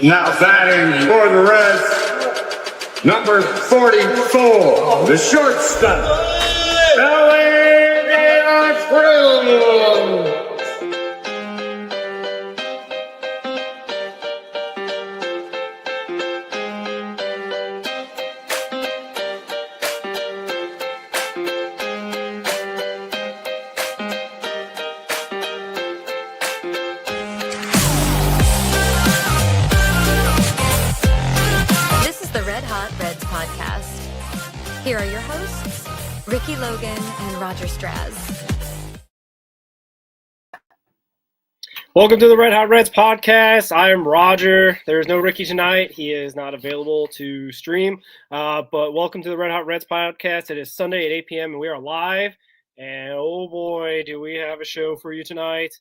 Now batting for the Reds, number 44, the shortstop, Ellie Thrill. Here are your hosts, Ricky Logan and Roger Straz. Welcome to the Red Hot Reds podcast. I am Roger. There's no Ricky tonight. He is not available to stream. But welcome to the Red Hot Reds podcast. It is Sunday at 8 p.m. and we are live. And oh boy, do we have a show for you tonight.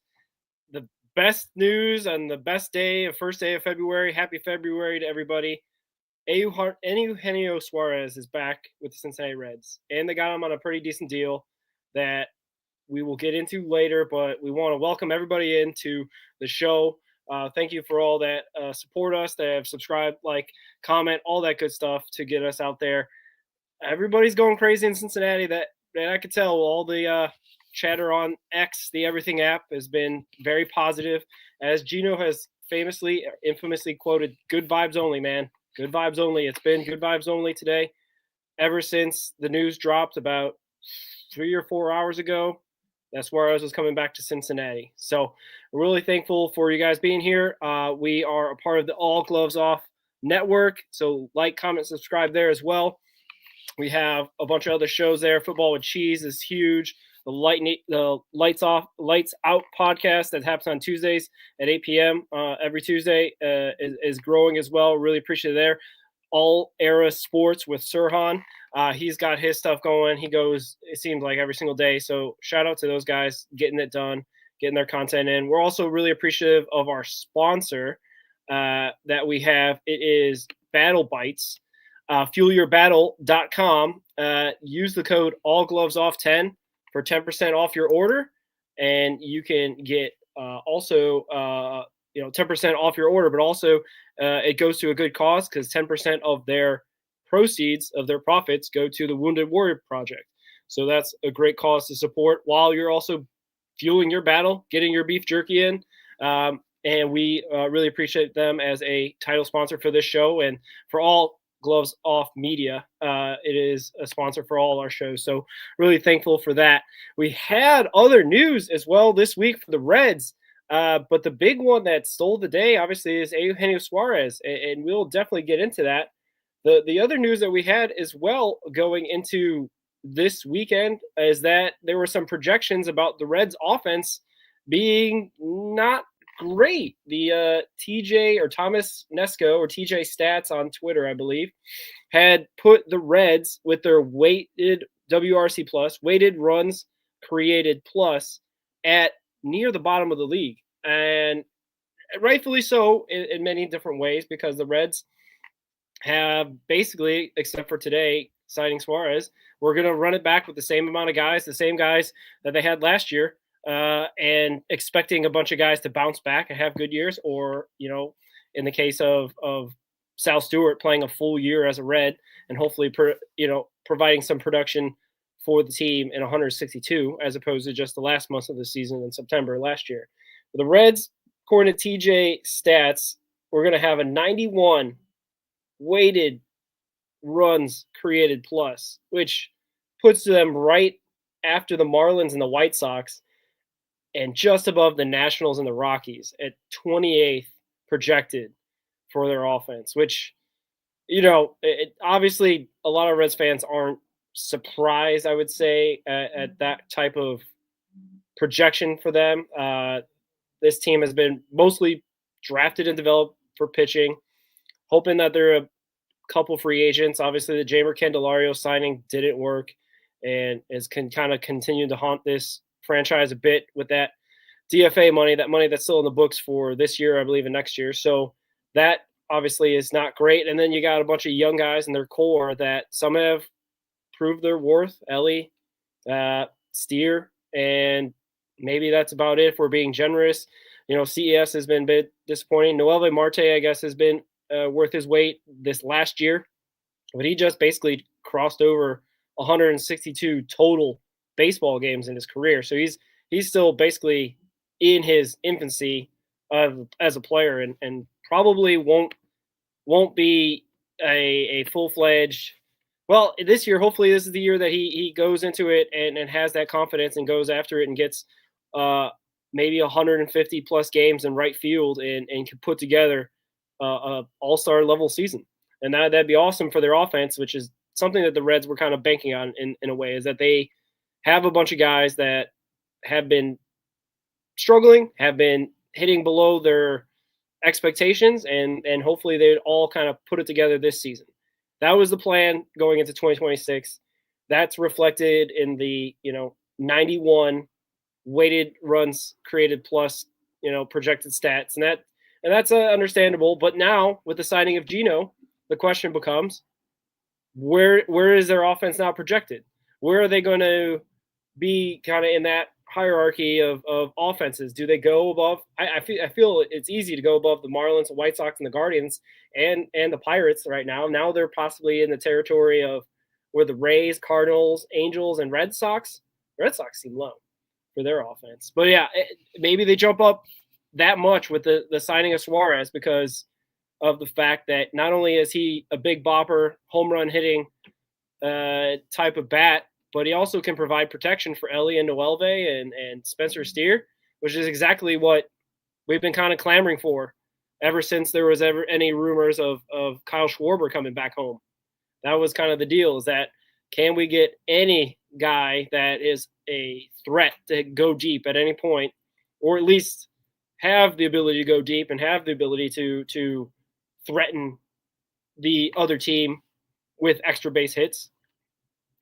The best news on the best day, first day of February. Happy February to everybody. EUGENIO Suarez is back with the Cincinnati Reds, and they got him on a pretty decent deal that we will get into later, but we want to welcome everybody into the show. Thank you for all that support us, that have subscribed, like, comment, all that good stuff to get us out there. Everybody's going crazy in Cincinnati. That I could tell. All the chatter on X, the Everything app, has been very positive. As Gino has infamously quoted, good vibes only, man. Good vibes only. It's been good vibes only today ever since the news dropped about 3 or 4 hours ago. That's where I was coming back to Cincinnati. So we're really thankful for you guys being here. We are a part of the All Gloves Off network. So like, comment, subscribe there as well. We have a bunch of other shows there. Football with Cheese is huge. The Lights Out podcast that happens on Tuesdays at 8 p.m. Every Tuesday is growing as well. Really appreciate it there. All Era Sports with Sirhan. He's got his stuff going. He goes, it seems like, every single day. So shout out to those guys getting it done, getting their content in. We're also really appreciative of our sponsor that we have. It is Battle Bites. FuelYourBattle.com. Use the code AllGlovesOff10 for 10% off your order, and you can get also 10% off your order, but also it goes to a good cause because 10% of their proceeds, of their profits, go to the Wounded Warrior Project. So that's a great cause to support while you're also fueling your battle, getting your beef jerky in. And we really appreciate them as a title sponsor for this show and for all Gloves Off Media. It is a sponsor for all our shows, so really thankful for that. We had other news as well this week for the Reds, but the big one that stole the day, obviously, is EUGENIO Suarez, and we'll definitely get into that. The other news that we had as well going into this weekend is that there were some projections about the Reds' offense being not great. The TJ or Thomas Nesco or TJ Stats on Twitter, I believe, had put the Reds with their weighted WRC plus, weighted runs created plus, at near the bottom of the league. And rightfully so in many different ways, because the Reds have basically, except for today, signing Suarez, we're going to run it back with the same amount of guys, the same guys that they had last year. And expecting a bunch of guys to bounce back and have good years, or, in the case of Sal Stewart, playing a full year as a Red and hopefully, providing some production for the team in 162, as opposed to just the last month of the season in September last year. For the Reds, according to TJ Stats, we're going to have a 91 weighted runs created plus, which puts them right after the Marlins and the White Sox, and just above the Nationals and the Rockies at 28th projected for their offense, which, obviously a lot of Reds fans aren't surprised, I would say, at that type of projection for them. This team has been mostly drafted and developed for pitching, hoping that there are a couple free agents. Obviously, the Jeimer Candelario signing didn't work and is kind of continue to haunt this franchise a bit with that DFA money, that money that's still in the books for this year, I believe, and next year. So that obviously is not great. And then you got a bunch of young guys in their core that some have proved their worth. Ellie, Steer, and maybe that's about it if we're being generous. CES has been a bit disappointing. Noelve Marte, I guess, has been worth his weight this last year, but he just basically crossed over 162 total baseball games in his career. So he's still basically in his infancy as a player, and probably won't be a full-fledged. Well, this year, hopefully this is the year that he goes into it and has that confidence and goes after it and gets maybe 150 plus games in right field and can put together a all-star level season. And that'd be awesome for their offense, which is something that the Reds were kind of banking on in a way, is that they have a bunch of guys that have been struggling, have been hitting below their expectations, and hopefully they'd all kind of put it together this season. That was the plan going into 2026. That's reflected in the 91 weighted runs created plus projected stats, and that's understandable. But now with the signing of Geno, the question becomes, where is their offense now projected? Where are they going to be kind of in that hierarchy of offenses? Do they go above? I feel it's easy to go above the Marlins, the White Sox, and the Guardians, and the Pirates right now. Now they're possibly in the territory of where the Rays, Cardinals, Angels, and Red Sox. Red Sox seem low for their offense, but yeah, maybe they jump up that much with the signing of Suarez, because of the fact that not only is he a big bopper, home run hitting type of bat, but he also can provide protection for Ellie and Noelve and Spencer Steer, which is exactly what we've been kind of clamoring for ever since there was ever any rumors of Kyle Schwarber coming back home. That was kind of the deal, is that can we get any guy that is a threat to go deep at any point, or at least have the ability to go deep and have the ability to threaten the other team with extra base hits.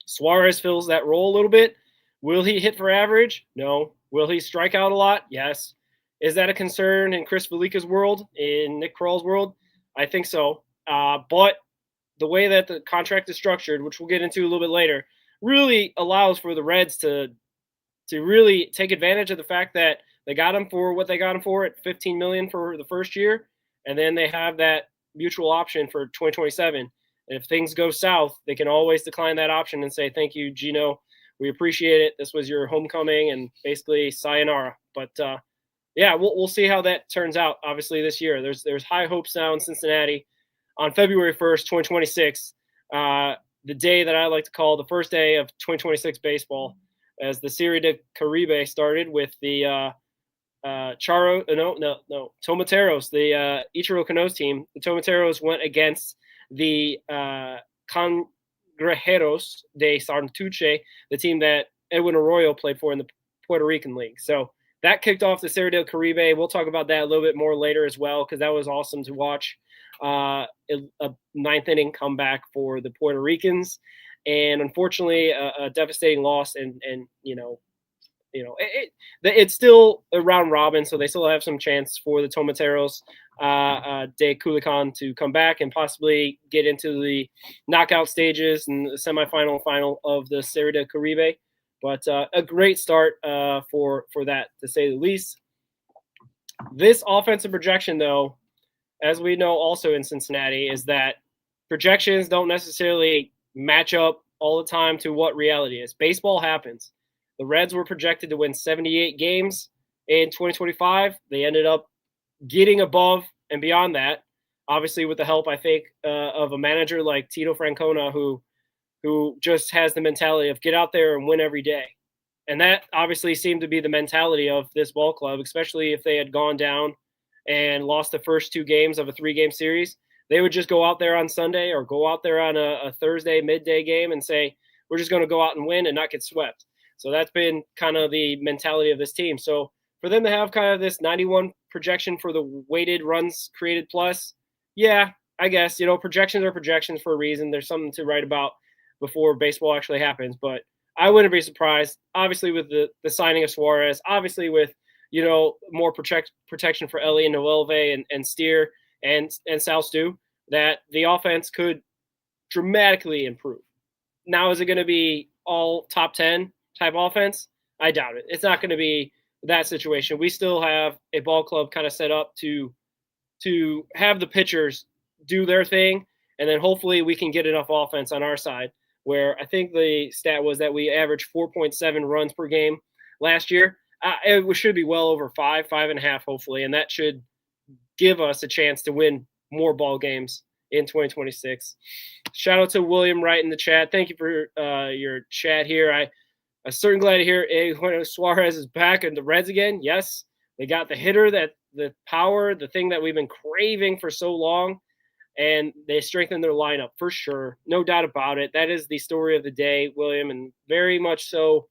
Suarez fills that role a little bit. Will he hit for average? No. Will he strike out a lot? Yes. Is that a concern in Chris Valika's world, in Nick Krall's world? I think so. But the way that the contract is structured, which we'll get into a little bit later, really allows for the Reds to really take advantage of the fact that they got him for what they got him for at $15 million for the first year, and then they have that mutual option for 2027. And if things go south, they can always decline that option and say, "Thank you, Geno. We appreciate it. This was your homecoming," and basically sayonara. But yeah, we'll see how that turns out. Obviously, this year there's high hopes now in Cincinnati on February 1st, 2026, the day that I like to call the first day of 2026 baseball, as the Serie de Caribe started with the Tomateros, the Ichiro Kano's team. The Tomateros went against the Cangrejeros de Santurce, the team that Edwin Arroyo played for in the Puerto Rican League. So that kicked off the Serie del Caribe. We'll talk about that a little bit more later as well, because that was awesome to watch. A ninth inning comeback for the Puerto Ricans, and unfortunately a devastating loss. And it's still a round robin, so they still have some chance for the Tomateros de Culiacan to come back and possibly get into the knockout stages and the semifinal and final of the Serie del Caribe. But a great start for that, to say the least. This offensive projection, though, as we know also in Cincinnati, is that projections don't necessarily match up all the time to what reality is. Baseball happens. The Reds were projected to win 78 games in 2025. They ended up getting above and beyond that, obviously with the help, I think, of a manager like Tito Francona, who just has the mentality of get out there and win every day. And that obviously seemed to be the mentality of this ball club, especially if they had gone down and lost the first two games of a 3-game series. They would just go out there on Sunday or go out there on a Thursday midday game and say, we're just going to go out and win and not get swept. So that's been kind of the mentality of this team. So for them to have kind of this 91 projection for the weighted runs created plus, yeah, I guess, projections are projections for a reason. There's something to write about before baseball actually happens. But I wouldn't be surprised, obviously, with the signing of Suarez, obviously with, more protection for Ellie and Noelve and Steer and Sal Stu, that the offense could dramatically improve. Now, is it going to be all top 10 type offense? I doubt it. It's not going to be that situation. We still have a ball club kind of set up to have the pitchers do their thing, and then hopefully we can get enough offense on our side, where I think the stat was that we averaged 4.7 runs per game last year. It should be well over 5.5, hopefully, and that should give us a chance to win more ball games in 2026. Shout out to William Wright in the chat. Thank you for your chat here. I'm certainly glad to hear Eugenio Suarez is back in the Reds again. Yes, they got the hitter, the power, the thing that we've been craving for so long, and they strengthened their lineup for sure. No doubt about it. That is the story of the day, William, and very much so.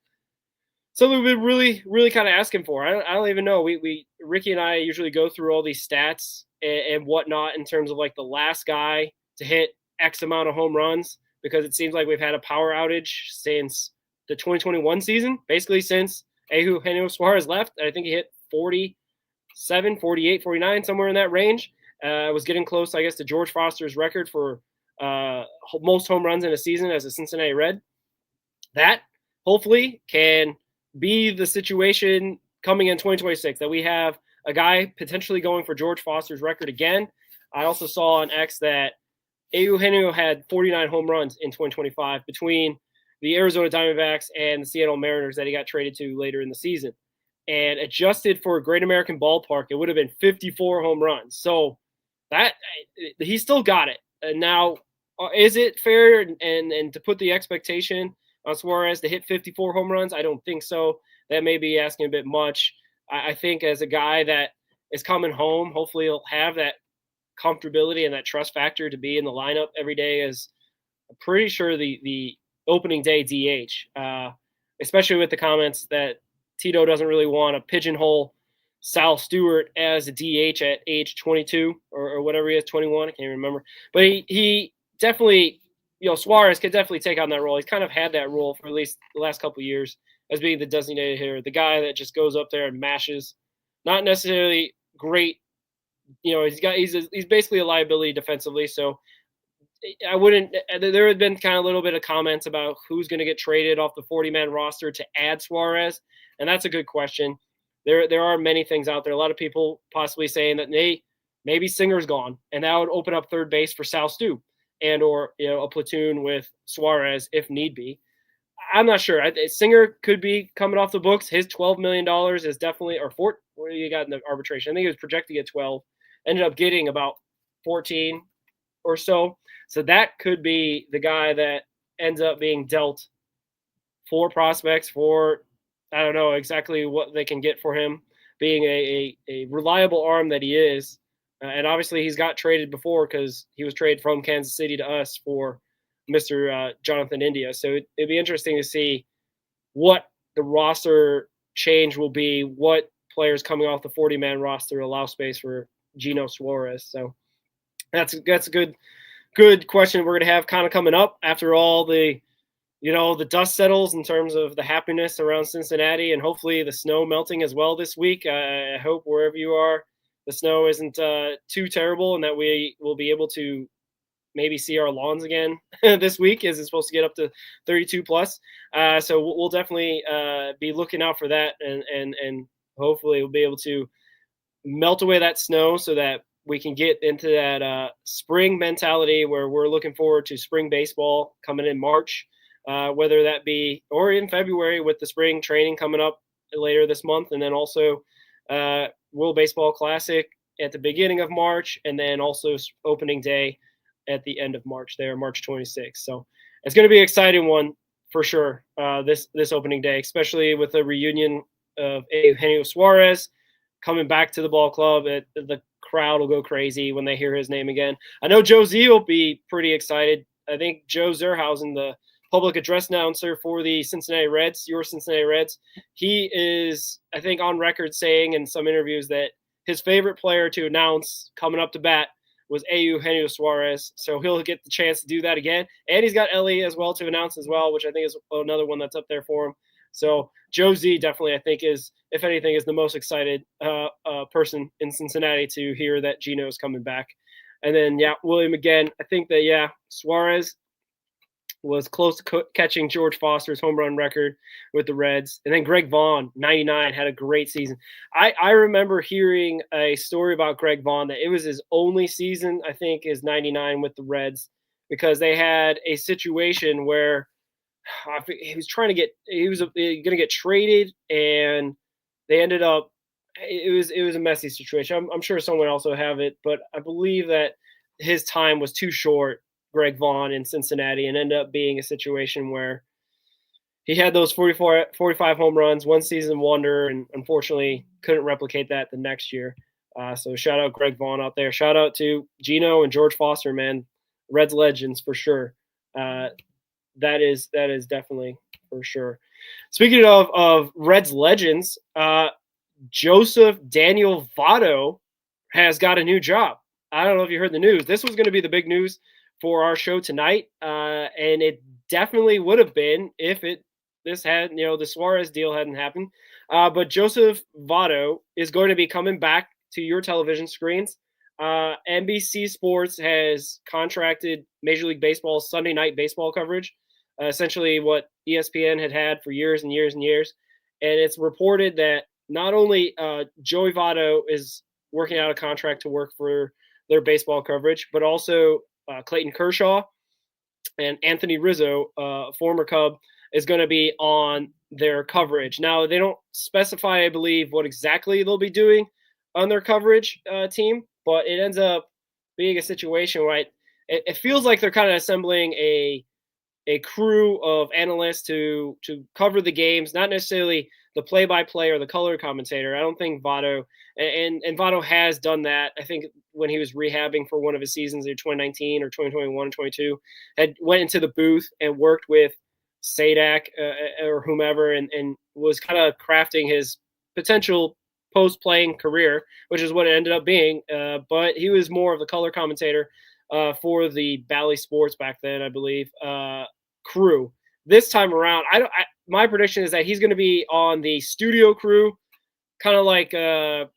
Something we've been really, really kind of asking for. I don't even know. We Ricky and I usually go through all these stats and whatnot in terms of like the last guy to hit X amount of home runs, because it seems like we've had a power outage since the 2021 season, basically since Eugenio Suarez left. I think he hit 47, 48, 49, somewhere in that range. Was getting close, I guess, to George Foster's record for most home runs in a season as a Cincinnati Red. That hopefully can be the situation coming in 2026, that we have a guy potentially going for George Foster's record again. I also saw on X that Eugenio had 49 home runs in 2025 between the Arizona Diamondbacks and the Seattle Mariners that he got traded to later in the season. And adjusted for a Great American Ballpark, it would have been 54 home runs. So that he still got it. And now, is it fair and to put the expectation on Suarez to hit 54 home runs? I don't think so. That may be asking a bit much. I think as a guy that is coming home, hopefully he'll have that comfortability and that trust factor to be in the lineup every day as I'm pretty sure the opening day DH, especially with the comments that Tito doesn't really want to pigeonhole Sal Stewart as a DH at age 22 or whatever he is, 21. I can't remember. But he definitely, Suarez could definitely take on that role. He's kind of had that role for at least the last couple of years as being the designated hitter, the guy that just goes up there and mashes. Not necessarily great. He's basically a liability defensively. So I wouldn't. There had been kind of a little bit of comments about who's going to get traded off the 40-man roster to add Suarez, and that's a good question. There are many things out there. A lot of people possibly saying that maybe Singer's gone, and that would open up third base for Sal Stu and or a platoon with Suarez if need be. I'm not sure. Singer could be coming off the books. His $12 million is definitely, or what do you got in the arbitration? I think he was projected to get 12, ended up getting about 14 or so. So that could be the guy that ends up being dealt for prospects for, I don't know exactly what they can get for him, being a reliable arm that he is. And obviously he's got traded before because he was traded from Kansas City to us for Mr. Jonathan India. So it'd be interesting to see what the roster change will be, what players coming off the 40-man roster allow space for Eugenio Suarez. So that's a good question we're going to have kind of coming up after all the dust settles in terms of the happiness around Cincinnati, and hopefully the snow melting as well this week. I hope wherever you are, the snow isn't too terrible and that we will be able to maybe see our lawns again this week, as it's supposed to get up to 32 plus. So we'll definitely be looking out for that, and hopefully we'll be able to melt away that snow so that we can get into that spring mentality where we're looking forward to spring baseball coming in March, whether that be or in February with the spring training coming up later this month, and then also World Baseball Classic at the beginning of March, and then also opening day at the end of March there, March 26th. So it's going to be an exciting one for sure, this opening day, especially with the reunion of Eugenio Suarez coming back to the ball club. The crowd will go crazy when they hear his name again. I know Joe Z will be pretty excited. I think Joe Zerhausen, the public address announcer for the Cincinnati Reds, your Cincinnati Reds, he is, I think, on record saying in some interviews that his favorite player to announce coming up to bat was Eugenio Suarez. So he'll get the chance to do that again. And he's got Ellie as well to announce as well, which I think is another one that's up there for him. So Joe Z definitely, I think, is, if anything, is the most excited person in Cincinnati to hear that Gino's coming back. And then, William again, I think that, Suarez, was close to catching George Foster's home run record with the Reds. And then Greg Vaughn, 99, had a great season. I remember hearing a story about Greg Vaughn that it was his only season, I think, is 99 with the Reds, because they had a situation where he was going to get traded, and they ended up, it was a messy situation. I'm sure someone else will have it, but I believe that his time was too short, Greg Vaughn in Cincinnati, and ended up being a situation where he had those 45 home runs, one season wonder, and unfortunately couldn't replicate that the next year. So shout out Greg Vaughn out there. Shout out to Gino and George Foster, man. Reds legends for sure. That is definitely for sure. Speaking of Reds legends, Joseph Daniel Votto has got a new job. I don't know if you heard the news. This was going to be the big news for our show tonight, and it definitely would have been if the Suarez deal hadn't happened. But Joseph Votto is going to be coming back to your television screens. NBC Sports has contracted Major League Baseball's Sunday night baseball coverage, essentially what ESPN had for years and years and years. And it's reported that not only Joey Votto is working out a contract to work for their baseball coverage, but also Clayton Kershaw and Anthony Rizzo, former Cub, is going to be on their coverage. Now, they don't specify, I believe, what exactly they'll be doing on their coverage team, but it ends up being a situation where it feels like they're kind of assembling a crew of analysts to cover the games, not necessarily the play-by-play or the color commentator. I don't think Votto, and Votto has done that. I think when he was rehabbing for one of his seasons in 2019 or 2021 and 22, went into the booth and worked with Sadak or whomever, and was kind of crafting his potential post-playing career, which is what it ended up being. But he was more of the color commentator for the Bally Sports back then, I believe, crew. This time around, my prediction is that he's going to be on the studio crew, kind of like the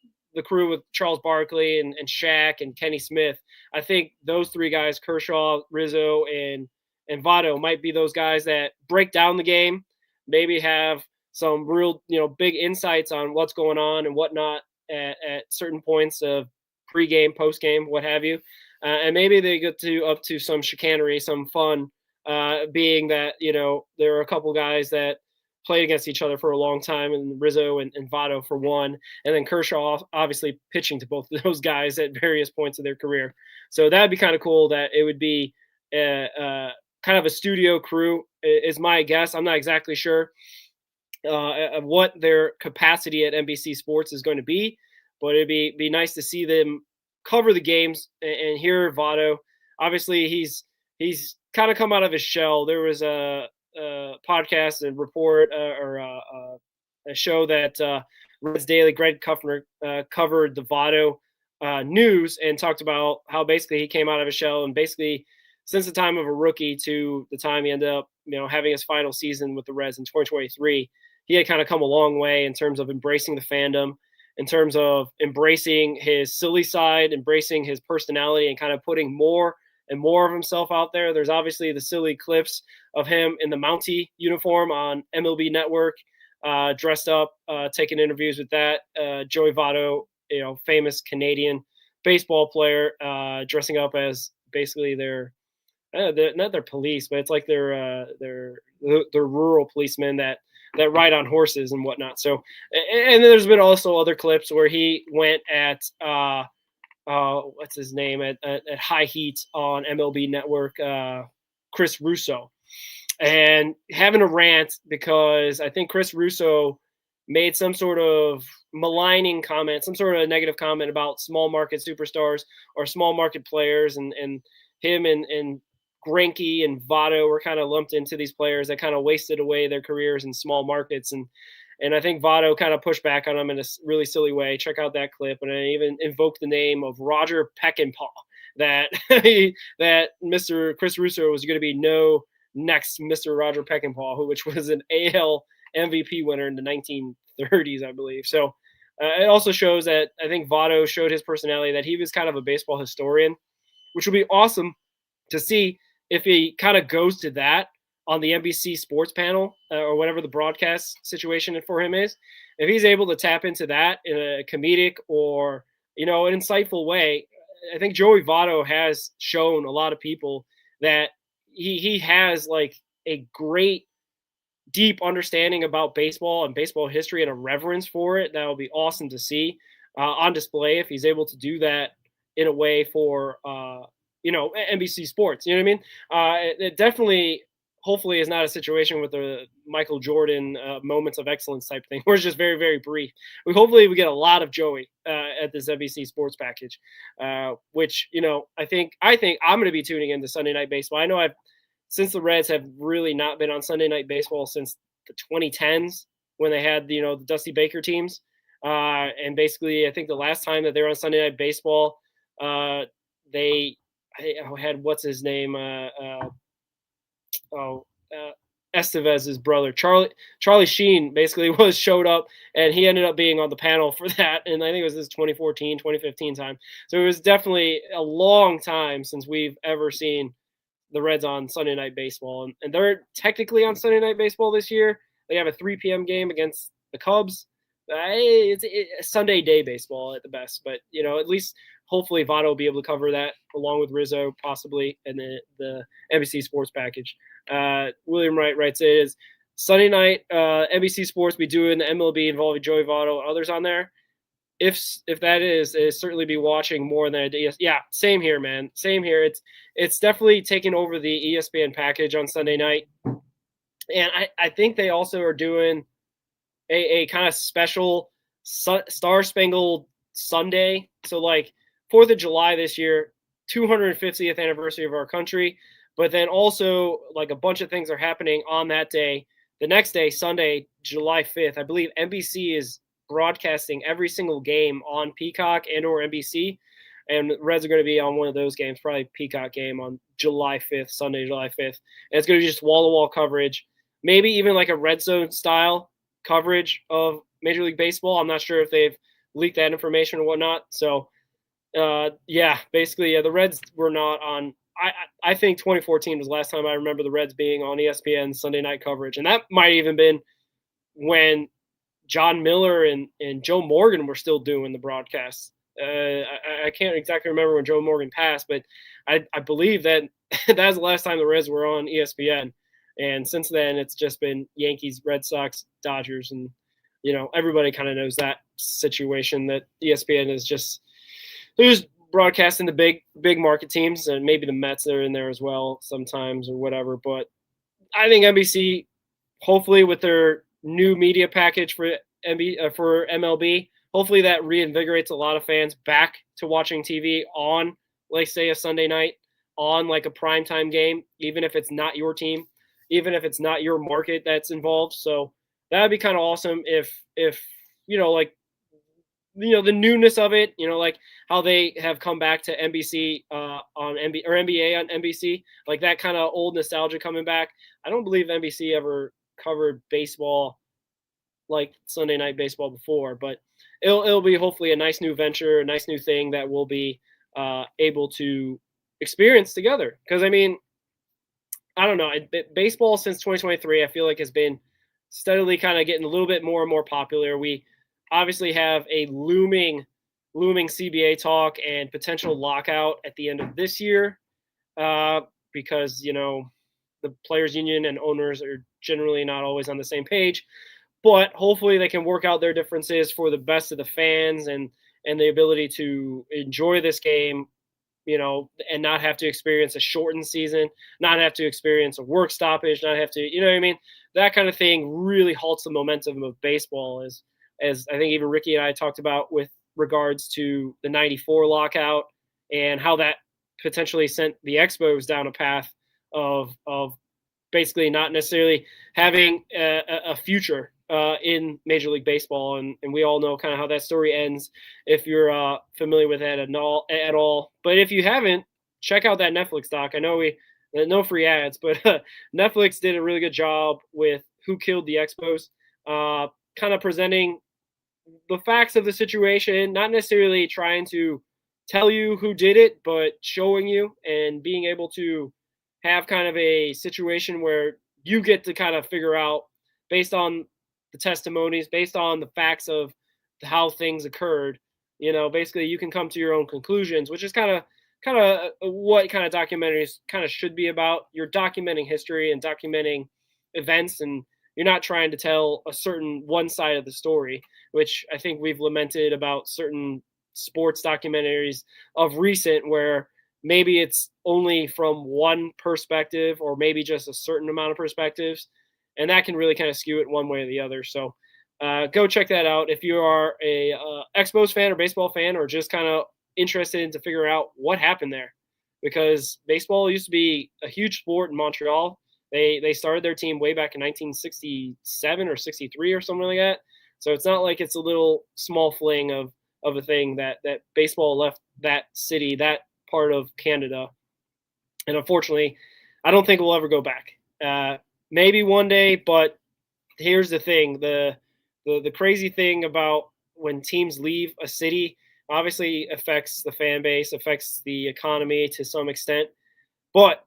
crew with Charles Barkley and Shaq and Kenny Smith. I think those three guys, Kershaw, Rizzo, and Votto, might be those guys that break down the game, maybe have some real, big insights on what's going on and whatnot at certain points of pregame, postgame, what have you. And maybe they get up to some chicanery, some fun, being that, there are a couple guys that played against each other for a long time, and Rizzo and Votto for one, and then Kershaw obviously pitching to both of those guys at various points of their career. So that'd be kind of cool that it would be kind of a studio crew is my guess. I'm not exactly sure of what their capacity at NBC Sports is going to be, but it'd be nice to see them cover the games and hear Votto. Obviously, he's kind of come out of his shell. There was a podcast and report or a show that Reds Daily, Greg Kuffner, covered the Votto news and talked about how basically he came out of his shell, and basically since the time of a rookie to the time he ended up having his final season with the Reds in 2023, he had kind of come a long way in terms of embracing the fandom, in terms of embracing his silly side, embracing his personality, and kind of putting more and more of himself out there. There's obviously the silly clips of him in the Mountie uniform on MLB Network, dressed up, taking interviews with that. Joey Votto, famous Canadian baseball player, dressing up as basically not their police, but it's like their rural policemen that ride on horses and whatnot. So, and there's been also other clips where he went at what's his name at High Heat on MLB Network, Chris Russo, and having a rant because I think Chris Russo made some sort of maligning comment, some sort of negative comment about small market superstars or small market players, and him and Greinke and Votto were kind of lumped into these players that kind of wasted away their careers in small markets. And I think Votto kind of pushed back on him in a really silly way. Check out that clip. And I even invoked the name of Roger Peckinpah, that that Mr. Chris Russo was going to be no next Mr. Roger Peckinpah, which was an AL MVP winner in the 1930s, I believe. So it also shows that I think Votto showed his personality, that he was kind of a baseball historian, which would be awesome to see if he kind of goes to that on the NBC sports panel or whatever the broadcast situation for him is, if he's able to tap into that in a comedic or, an insightful way, I think Joey Votto has shown a lot of people that he has like a great deep understanding about baseball and baseball history and a reverence for it. That will be awesome to see on display if he's able to do that in a way for NBC Sports. You know what I mean? It definitely, hopefully, is not a situation with the Michael Jordan moments of excellence type thing, where it's just very, very brief. Hopefully we get a lot of Joey at this NBC Sports package, which I think I'm going to be tuning into Sunday Night Baseball. I know since the Reds have really not been on Sunday Night Baseball since the 2010s when they had the Dusty Baker teams, and basically I think the last time that they were on Sunday Night Baseball, they had what's his name, Estevez's brother, Charlie Sheen, basically showed up, and he ended up being on the panel for that, and I think it was this 2014, 2015 time. So it was definitely a long time since we've ever seen the Reds on Sunday Night Baseball, and they're technically on Sunday Night Baseball this year. They have a 3 p.m. game against the Cubs. It's Sunday day baseball at the best, but at least hopefully Votto will be able to cover that along with Rizzo possibly, and the NBC Sports package. William Wright writes it is Sunday night NBC Sports be doing the MLB involving Joey Votto and others on there. If that is certainly be watching more than I did. Yeah, same here, man. Same here. It's definitely taken over the ESPN package on Sunday night. And I think they also are doing a kind of special Star Spangled Sunday. So like 4th of July this year, 250th anniversary of our country. But then also like a bunch of things are happening on that day. The next day, Sunday, July 5th, I believe NBC is broadcasting every single game on Peacock and or NBC, and the Reds are going to be on one of those games, probably Peacock game on July 5th, Sunday, July 5th. And it's going to be just wall-to-wall coverage, maybe even like a red zone style coverage of Major League Baseball. I'm not sure if they've leaked that information or whatnot. So basically, the Reds were not on. I think 2014 was the last time I remember the Reds being on ESPN Sunday night coverage, and that might even been when John Miller and Joe Morgan were still doing the broadcasts. I can't exactly remember when Joe Morgan passed, but I believe that that's the last time the Reds were on ESPN. And since then, it's just been Yankees, Red Sox, Dodgers, and everybody kind of knows that situation that ESPN is they're just broadcasting the big market teams, and maybe the Mets are in there as well sometimes or whatever. But I think NBC, hopefully with their new media package for MLB, hopefully that reinvigorates a lot of fans back to watching TV on, like, say, a Sunday night on like a primetime game, even if it's not your team, even if it's not your market that's involved. So that'd be kind of awesome if the newness of it, like how they have come back to NBC on NBA on NBC, like that kind of old nostalgia coming back. I don't believe NBC ever covered baseball like Sunday night baseball before, but it'll be hopefully a nice new venture, a nice new thing that we'll be able to experience together. Because I mean, I don't know, baseball since 2023, I feel like has been steadily kind of getting a little bit more and more popular. We obviously have a looming CBA talk and potential lockout at the end of this year because, the players union and owners are generally not always on the same page, but hopefully they can work out their differences for the best of the fans and the ability to enjoy this game, and not have to experience a shortened season, not have to experience a work stoppage, not have to, what I mean? That kind of thing really halts the momentum of baseball, as I think even Ricky and I talked about with regards to the 94 lockout and how that potentially sent the Expos down a path of basically not necessarily having a future in Major League Baseball. And we all know kind of how that story ends if you're familiar with that at all. But if you haven't, check out that Netflix doc. I know no free ads, but Netflix did a really good job with Who Killed the Expos, kind of presenting the facts of the situation, not necessarily trying to tell you who did it, but showing you and being able to have kind of a situation where you get to kind of figure out based on the testimonies, based on the facts of how things occurred. Basically you can come to your own conclusions, which is kind of what kind of documentaries kind of should be about. You're documenting history and documenting events, and you're not trying to tell a certain one side of the story, which I think we've lamented about certain sports documentaries of recent, where maybe it's only from one perspective or maybe just a certain amount of perspectives, and that can really kind of skew it one way or the other. So go check that out if you are a Expos fan or baseball fan, or just kind of interested in to figure out what happened there, because baseball used to be a huge sport in Montreal. They started their team way back in 1967 or 63 or something like that. So it's not like it's a little small fling of a thing that baseball left that city, that part of Canada. And unfortunately, I don't think we'll ever go back. Maybe one day, but here's the thing. The crazy thing about when teams leave a city obviously affects the fan base, affects the economy to some extent. But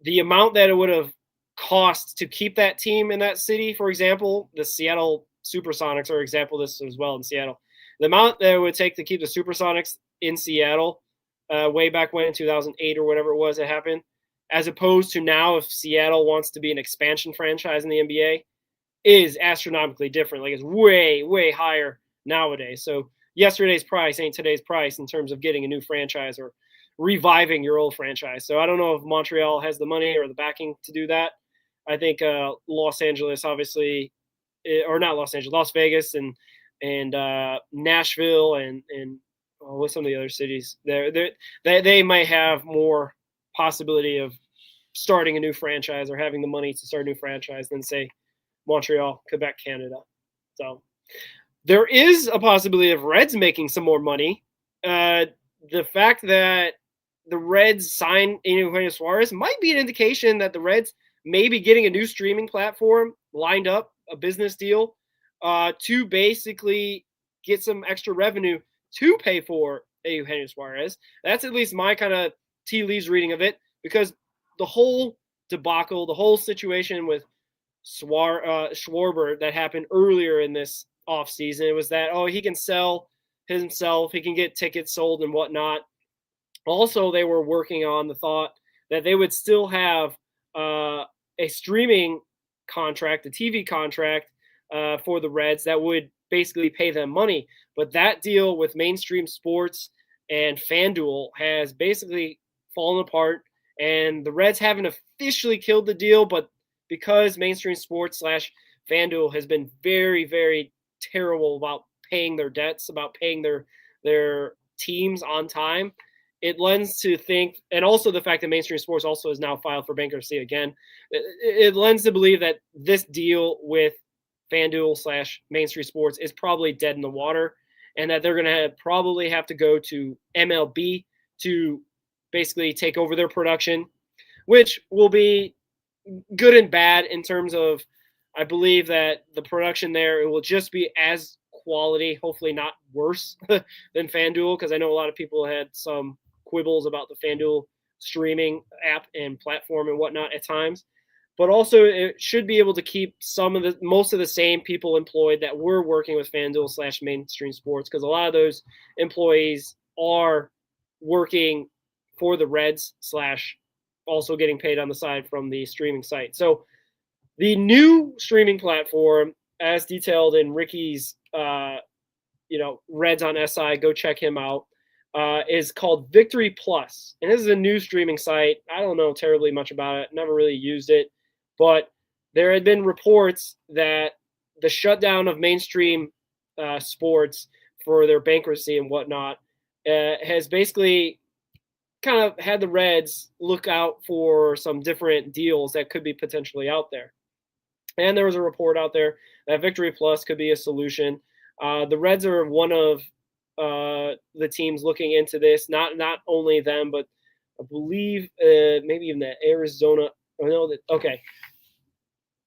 the amount that it would have cost to keep that team in that city, for example, the Seattle Supersonics are an example of this as well in Seattle. The amount that it would take to keep the Supersonics in Seattle way back when in 2008 or whatever it was that happened, as opposed to now if Seattle wants to be an expansion franchise in the NBA, is astronomically different. Like, it's way, way higher nowadays. So yesterday's price ain't today's price in terms of getting a new franchise or reviving your old franchise. So I don't know if Montreal has the money or the backing to do that. I think Los Angeles, obviously, or not Los Angeles, Las Vegas and Nashville and what's some of the other cities there? They might have more possibility of starting a new franchise or having the money to start a new franchise than, say, Montreal, Quebec, Canada. So there is a possibility of Reds making some more money. The fact that the Reds signed EUGENIO Suarez might be an indication that the Reds may be getting a new streaming platform lined up, a business deal, to basically get some extra revenue to pay for EUGENIO Suarez. That's at least my kind of tea leaves reading of it, because the whole debacle, the whole situation with Schwarber that happened earlier in this offseason, it was that, he can sell himself, he can get tickets sold and whatnot. Also, they were working on the thought that they would still have a streaming contract, a TV contract for the Reds that would basically pay them money. But that deal with mainstream sports and FanDuel has basically fallen apart, and the Reds haven't officially killed the deal, but because mainstream sports / FanDuel has been very, very terrible about paying their debts, about paying their teams on time, it lends to think, and also the fact that mainstream sports also has now filed for bankruptcy again, it lends to believe that this deal with FanDuel / mainstream sports is probably dead in the water, and that they're going to probably have to go to MLB to basically take over their production, which will be good and bad in terms of, I believe that the production there, it will just be as quality, hopefully not worse than FanDuel, because I know a lot of people had some quibbles about the FanDuel streaming app and platform and whatnot at times. But also it should be able to keep most of the same people employed that were working with FanDuel / mainstream sports, because a lot of those employees are working for the Reds / also getting paid on the side from the streaming site. So the new streaming platform, as detailed in Ricky's, Reds on SI, go check him out, is called Victory Plus. And this is a new streaming site. I don't know terribly much about it. Never really used it. But there had been reports that the shutdown of mainstream sports for their bankruptcy and whatnot has basically kind of had the Reds look out for some different deals that could be potentially out there. And there was a report out there that Victory Plus could be a solution. The Reds are one of the teams looking into this. Not only them, but I believe maybe even the Arizona. Okay.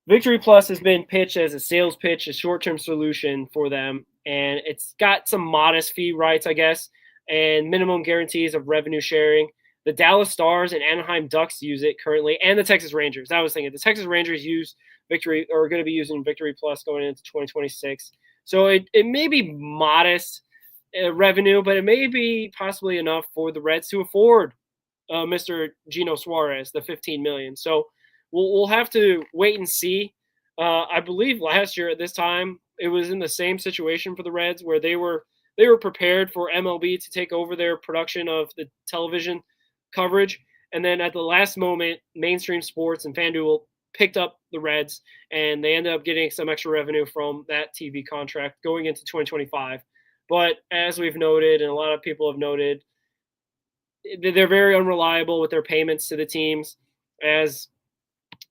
Victory Plus has been pitched as a sales pitch, a short-term solution for them, and it's got some modest fee rights, I guess, and minimum guarantees of revenue sharing. The Dallas Stars and Anaheim Ducks use it currently, and the Texas Rangers. I was thinking the Texas Rangers use Victory, or are going to be using Victory Plus going into 2026. So it may be modest revenue, but it may be possibly enough for the Reds to afford Mr. EUGENIO SUAREZ, the $15 million. So we'll have to wait and see. I believe last year at this time it was in the same situation for the Reds, where they were prepared for MLB to take over their production of the television coverage, and then at the last moment, mainstream sports and FanDuel picked up the Reds, and they ended up getting some extra revenue from that TV contract going into 2025. But as we've noted, and a lot of people have noted, they're very unreliable with their payments to the teams, as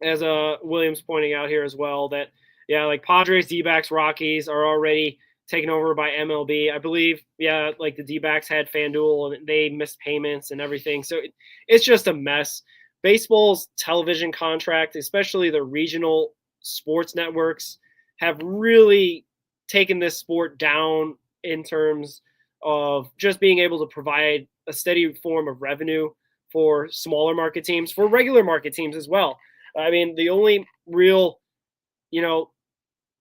Williams pointing out here as well, that like Padres, D-backs, Rockies are already taken over by MLB. I believe, like the D-backs had FanDuel and they missed payments and everything. So it's just a mess. Baseball's television contract, especially the regional sports networks, have really taken this sport down in terms of just being able to provide a steady form of revenue for smaller market teams, for regular market teams as well. I mean, the only real,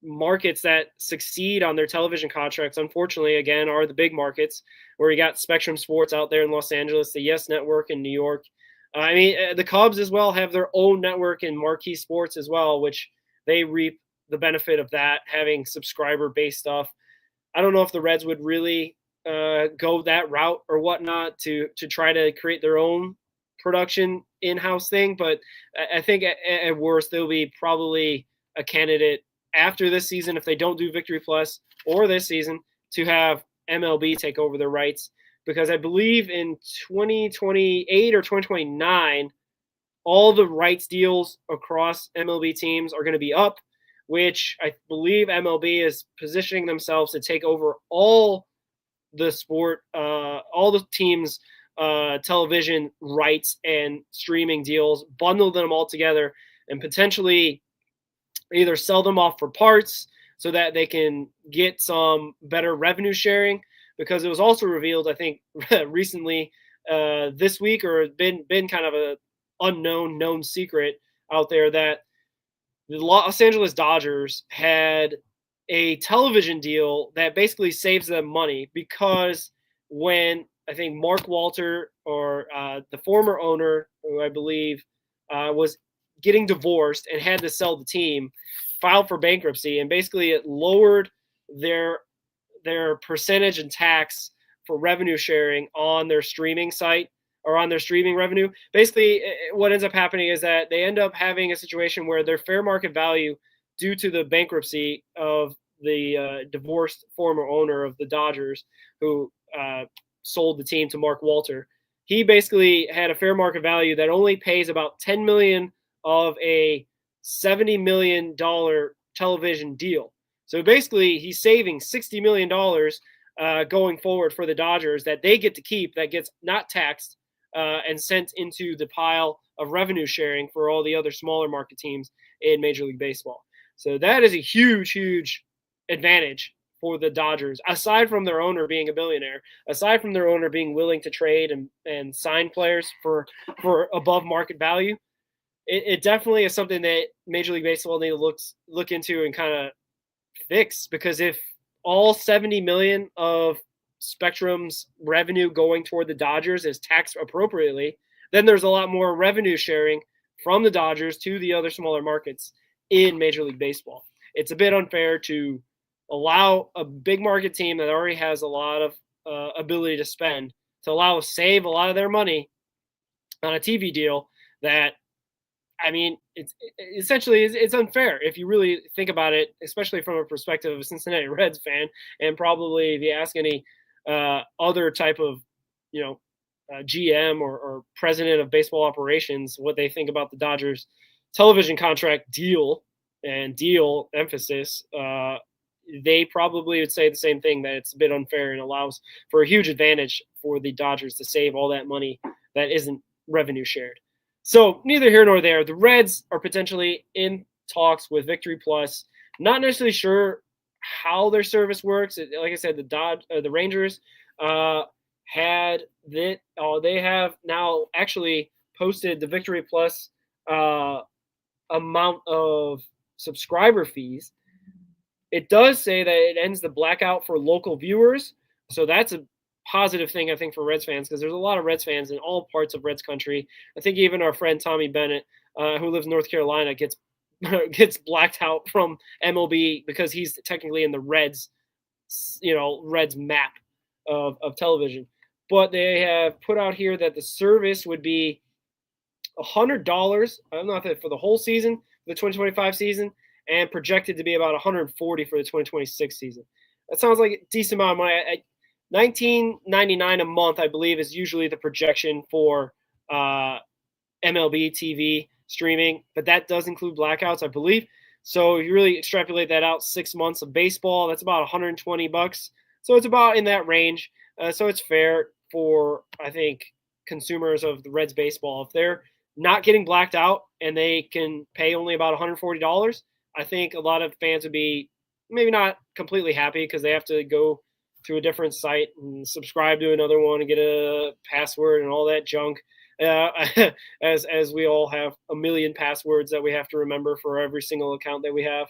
markets that succeed on their television contracts, unfortunately, again, are the big markets, where you got Spectrum Sports out there in Los Angeles, the Yes Network in New York. I mean, the Cubs as well have their own network in Marquee Sports as well, which they reap the benefit of that, having subscriber-based stuff. I don't know if the Reds would really go that route or whatnot to try to create their own production in-house thing, but I think at worst they'll be probably a candidate after this season, if they don't do Victory Plus, or this season, to have MLB take over their rights, because I believe in 2028 or 2029 all the rights deals across MLB teams are going to be up, which I believe MLB is positioning themselves to take over all the sport, all the teams' television rights and streaming deals, bundle them all together, and potentially either sell them off for parts so that they can get some better revenue sharing. Because it was also revealed, I think, recently this week, or been kind of a known secret out there, that the Los Angeles Dodgers had a television deal that basically saves them money, because when I think Mark Walter, or the former owner, who I believe was getting divorced and had to sell the team, filed for bankruptcy, and basically it lowered their percentage and tax for revenue sharing on their streaming site, or on their streaming revenue. Basically, what ends up happening is that they end up having a situation where their fair market value, due to the bankruptcy of the divorced former owner of the Dodgers, who sold the team to Mark Walter, he basically had a fair market value that only pays about $10 million of a $70 million television deal. So basically, he's saving $60 million going forward for the Dodgers, that they get to keep, that gets not taxed and sent into the pile of revenue sharing for all the other smaller market teams in Major League Baseball. So that is a huge, huge advantage for the Dodgers, aside from their owner being a billionaire, aside from their owner being willing to trade and sign players for above market value. It definitely is something that Major League Baseball need to look into and kind of fix, because if all 70 million of Spectrum's revenue going toward the Dodgers is taxed appropriately, then there's a lot more revenue sharing from the Dodgers to the other smaller markets in Major League Baseball. It's a bit unfair to allow a big market team that already has a lot of ability to spend, to allow save a lot of their money on a TV deal that, I mean, it's essentially unfair if you really think about it, especially from a perspective of a Cincinnati Reds fan, and probably if you ask any other type of, GM or president of baseball operations, what they think about the Dodgers television contract deal, and deal emphasis, they probably would say the same thing, that it's a bit unfair and allows for a huge advantage for the Dodgers to save all that money that isn't revenue shared. So neither here nor there. The Reds are potentially in talks with Victory Plus. Not necessarily sure how their service works. Like I said, the Rangers had they have now actually posted the Victory Plus amount of subscriber fees. It does say that it ends the blackout for local viewers, so that's a positive thing, I think, for Reds fans, because there's a lot of Reds fans in all parts of Reds country. I think even our friend Tommy Bennett, who lives in North Carolina, gets blacked out from MLB because he's technically in the Reds, Reds map of television. But they have put out here that the service would be $100. I'm not that for the whole season, the 2025 season, and projected to be about $140 for the 2026 season. That sounds like a decent amount of money. $19.99 a month, I believe, is usually the projection for MLB TV streaming, but that does include blackouts, I believe. So if you really extrapolate that out, 6 months of baseball, that's about $120. So it's about in that range. So it's fair for, I think, consumers of the Reds baseball. If they're not getting blacked out and they can pay only about $140, I think a lot of fans would be maybe not completely happy because they have to go to a different site and subscribe to another one and get a password and all that junk. As we all have a million passwords that we have to remember for every single account that we have.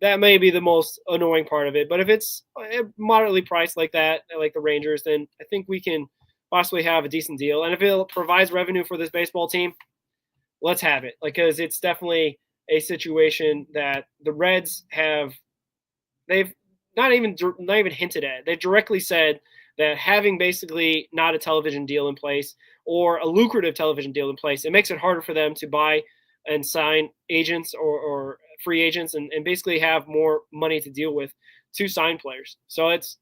That may be the most annoying part of it. But if it's moderately priced like that, like the Rangers, then I think we can possibly have a decent deal. And if it provides revenue for this baseball team, let's have it. Because it's definitely a situation that the Reds they've not even hinted at. They've directly said that having basically not a television deal in place or a lucrative television deal in place, it makes it harder for them to buy and sign agents or free agents and basically have more money to deal with to sign players. So it's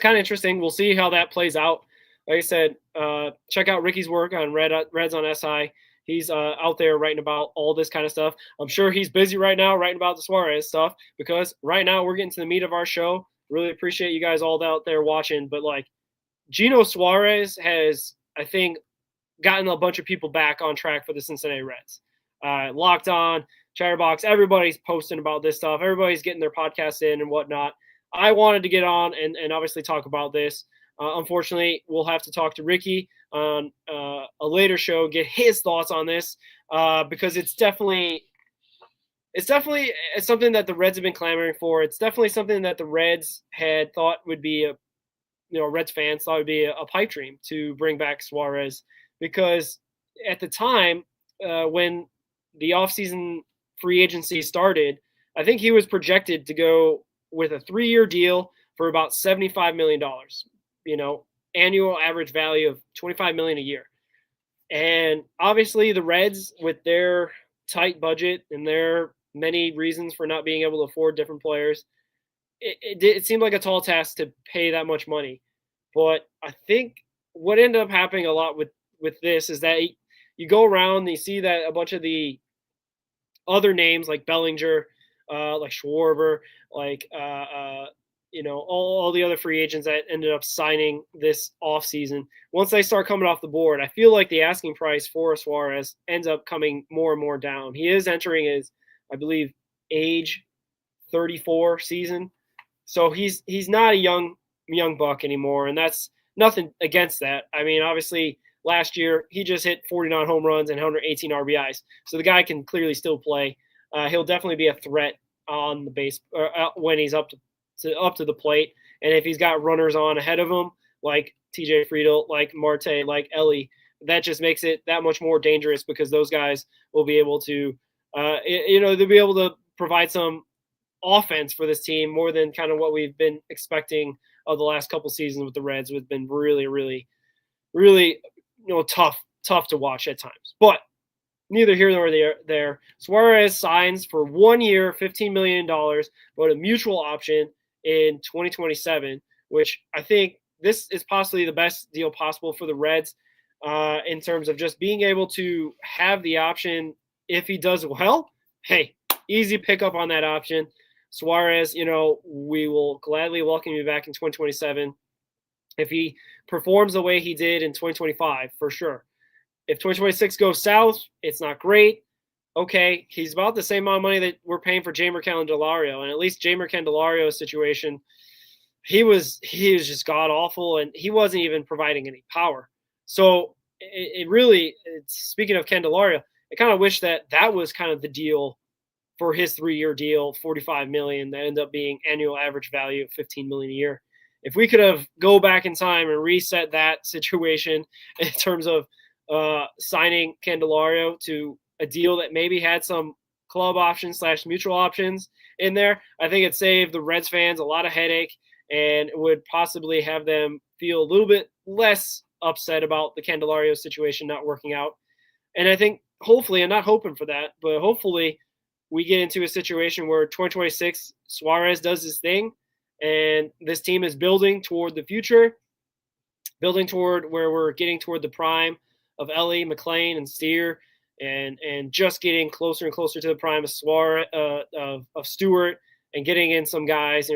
kind of interesting. We'll see how that plays out. Like I said, check out Ricky's work on Reds on SI. He's out there writing about all this kind of stuff. I'm sure he's busy right now writing about the Suarez stuff because right now we're getting to the meat of our show. Really appreciate you guys all out there watching. But like EUGENIO Suarez has, I think, gotten a bunch of people back on track for the Cincinnati Reds. Locked On, Chatterbox, everybody's posting about this stuff. Everybody's getting their podcasts in and whatnot. I wanted to get on and obviously talk about this. Unfortunately, we'll have to talk to Ricky on a later show, get his thoughts on this because it's definitely something that the Reds have been clamoring for. It's definitely something that the Reds had thought would be Reds fans thought would be a pipe dream to bring back Suarez because at the time when the offseason free agency started, I think he was projected to go with a 3-year deal for about $75 million. Annual average value of $25 million a year. And obviously the Reds, with their tight budget and their many reasons for not being able to afford different players, it seemed like a tall task to pay that much money. But I think what ended up happening a lot with this is that you go around and you see that a bunch of the other names like Bellinger, like Schwarber, like all the other free agents that ended up signing this offseason, once they start coming off the board, I feel like the asking price for Suarez ends up coming more and more down. He is entering his, I believe, age 34 season. So he's not a young buck anymore, and that's nothing against that. I mean, obviously, last year he just hit 49 home runs and 118 RBIs. So the guy can clearly still play. He'll definitely be a threat on the base when he's up to the plate. And if he's got runners on ahead of him, like TJ Friedel, like Marte, like Ellie, that just makes it that much more dangerous because those guys will be able to, they'll be able to provide some offense for this team more than kind of what we've been expecting of the last couple seasons with the Reds. It's been really, really, really, tough to watch at times. But neither here nor there. Suarez signs for 1 year, $15 million, but a mutual option in 2027, which I think this is possibly the best deal possible for the Reds in terms of just being able to have the option if he does well. Hey, easy pickup on that option. Suarez, we will gladly welcome you back in 2027 if he performs the way he did in 2025, for sure. If 2026 goes south, it's not great. Okay, he's about the same amount of money that we're paying for Jeimer Candelario, and at least Jeimer Candelario's situation, he was just god awful, and he wasn't even providing any power. So it really, speaking of Candelario, I kind of wish that was kind of the deal for his 3-year deal, $45 million, that ended up being annual average value of $15 million a year. If we could have go back in time and reset that situation in terms of signing Candelario to a deal that maybe had some club options / mutual options in there, I think it saved the Reds fans a lot of headache and would possibly have them feel a little bit less upset about the Candelario situation not working out. And I think hopefully, I'm not hoping for that, but hopefully we get into a situation where 2026 Suarez does his thing and this team is building toward the future, building toward where we're getting toward the prime of Ellie, McLean, and Steer, and just getting closer and closer to the prime of Suarez, of Stewart, and getting in some guys,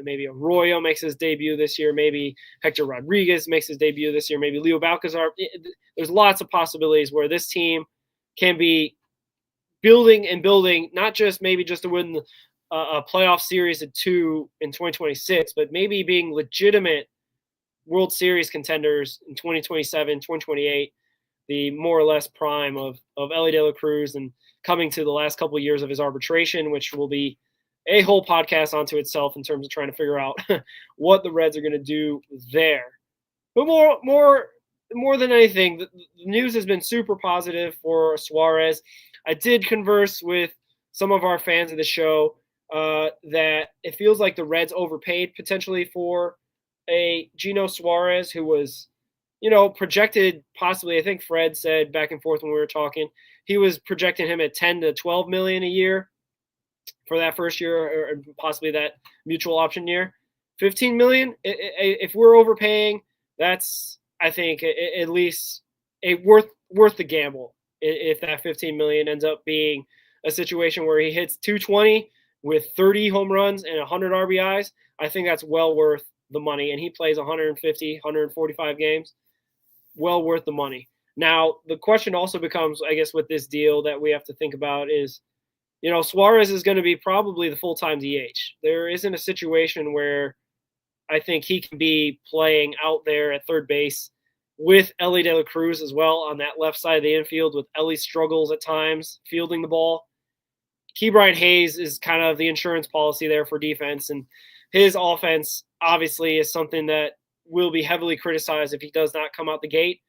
maybe Arroyo makes his debut this year, maybe Hector Rodriguez makes his debut this year, maybe Leo Balcazar. There's lots of possibilities where this team can be building and building, not just maybe just to win a playoff series of 2 in 2026, but maybe being legitimate World Series contenders in 2027, 2028, the more or less prime of Elly De La Cruz, and coming to the last couple of years of his arbitration, which will be a whole podcast onto itself in terms of trying to figure out what the Reds are going to do there. But more than anything, the news has been super positive for Suarez. I did converse with some of our fans of the show that it feels like the Reds overpaid potentially for a Eugenio Suarez, who was, projected possibly, I think Fred said back and forth when we were talking, he was projecting him at 10 to 12 million a year for that first year, or possibly that mutual option year. 15 million, if we're overpaying, that's, I think, at least worth the gamble. If that 15 million ends up being a situation where he hits 220 with 30 home runs and 100 RBIs, I think that's well worth the money. And he plays 150, 145 games, well worth the money. Now, the question also becomes, I guess, with this deal that we have to think about is, Suarez is going to be probably the full-time DH. There isn't a situation where I think he can be playing out there at third base with Elly De La Cruz as well on that left side of the infield, with Elly's struggles at times fielding the ball. Ke'Bryan Hayes is kind of the insurance policy there for defense, and his offense obviously is something that will be heavily criticized if he does not come out the gate,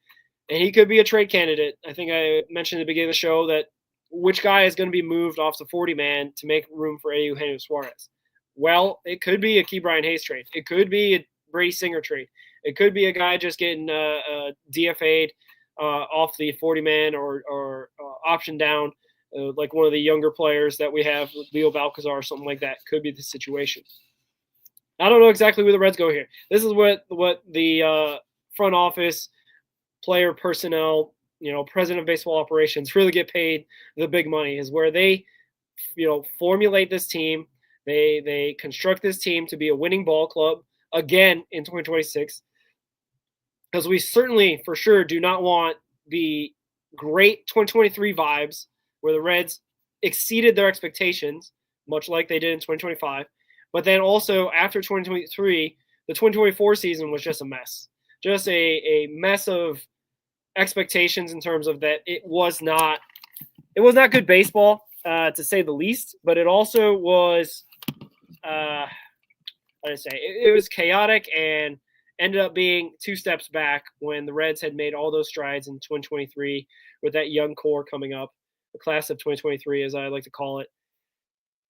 and he could be a trade candidate. I think I mentioned at the beginning of the show that which guy is going to be moved off the 40-man to make room for Eugenio Suarez. Well, it could be a Ke'Bryan Hayes trade. It could be a Brady Singer trade. It could be a guy just getting DFA'd off the 40-man or option down, like one of the younger players that we have, Leo Balcazar or something like that. Could be the situation. I don't know exactly where the Reds go here. This is what the front office, player personnel, president of baseball operations really get paid the big money, is where they, formulate this team. They construct this team to be a winning ball club again in 2026. Because we certainly, for sure, do not want the great 2023 vibes where the Reds exceeded their expectations, much like they did in 2025. But then also after 2023, the 2024 season was just a mess. Just a mess of expectations in terms of that it was not good baseball, to say the least. But it also was, it was chaotic and ended up being 2 steps back when the Reds had made all those strides in 2023 with that young core coming up, the class of 2023, as I like to call it.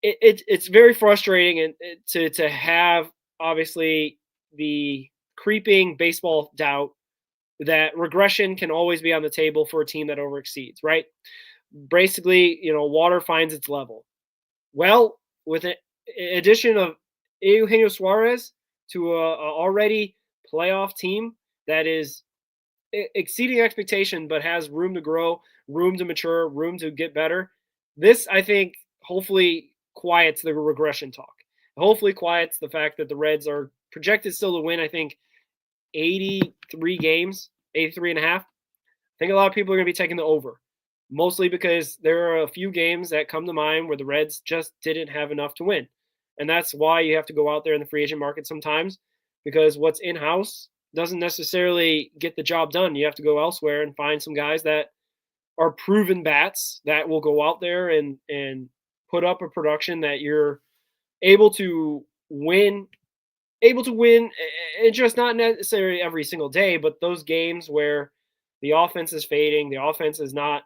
It's very frustrating and to have, obviously, the creeping baseball doubt that regression can always be on the table for a team that overexceeds, right? Basically, water finds its level. Well, with the addition of Eugenio Suarez to a already playoff team that is exceeding expectation but has room to grow, room to mature, room to get better, this, I think, hopefully quiets the regression talk. Hopefully quiets the fact that the Reds are projected still to win, I think, 83 games, 83 and a half. I think a lot of people are going to be taking the over, mostly because there are a few games that come to mind where the Reds just didn't have enough to win. And that's why you have to go out there in the free agent market sometimes, because what's in-house doesn't necessarily get the job done. You have to go elsewhere and find some guys that are proven bats that will go out there and put up a production that you're able to win, and just not necessarily every single day, but those games where the offense is fading, the offense is not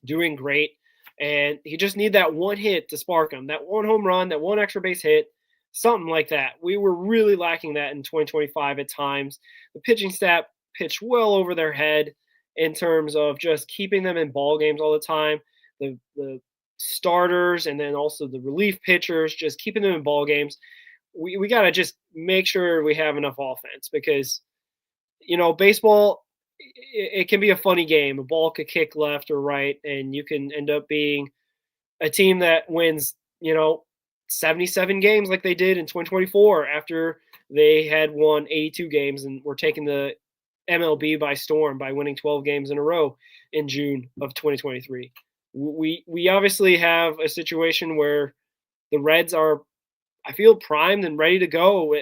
doing great, and you just need that one hit to spark them, that one home run, that one extra base hit, something like that. We were really lacking that in 2025 at times. The pitching staff pitched well over their head in terms of just keeping them in ball games all the time. The starters and then also the relief pitchers, just keeping them in ball games. We got to just make sure we have enough offense because, baseball, it can be a funny game. A ball could kick left or right, and you can end up being a team that wins, 77 games like they did in 2024 after they had won 82 games and were taking the MLB by storm by winning 12 games in a row in June of 2023. We obviously have a situation where the Reds are, I feel, primed and ready to go.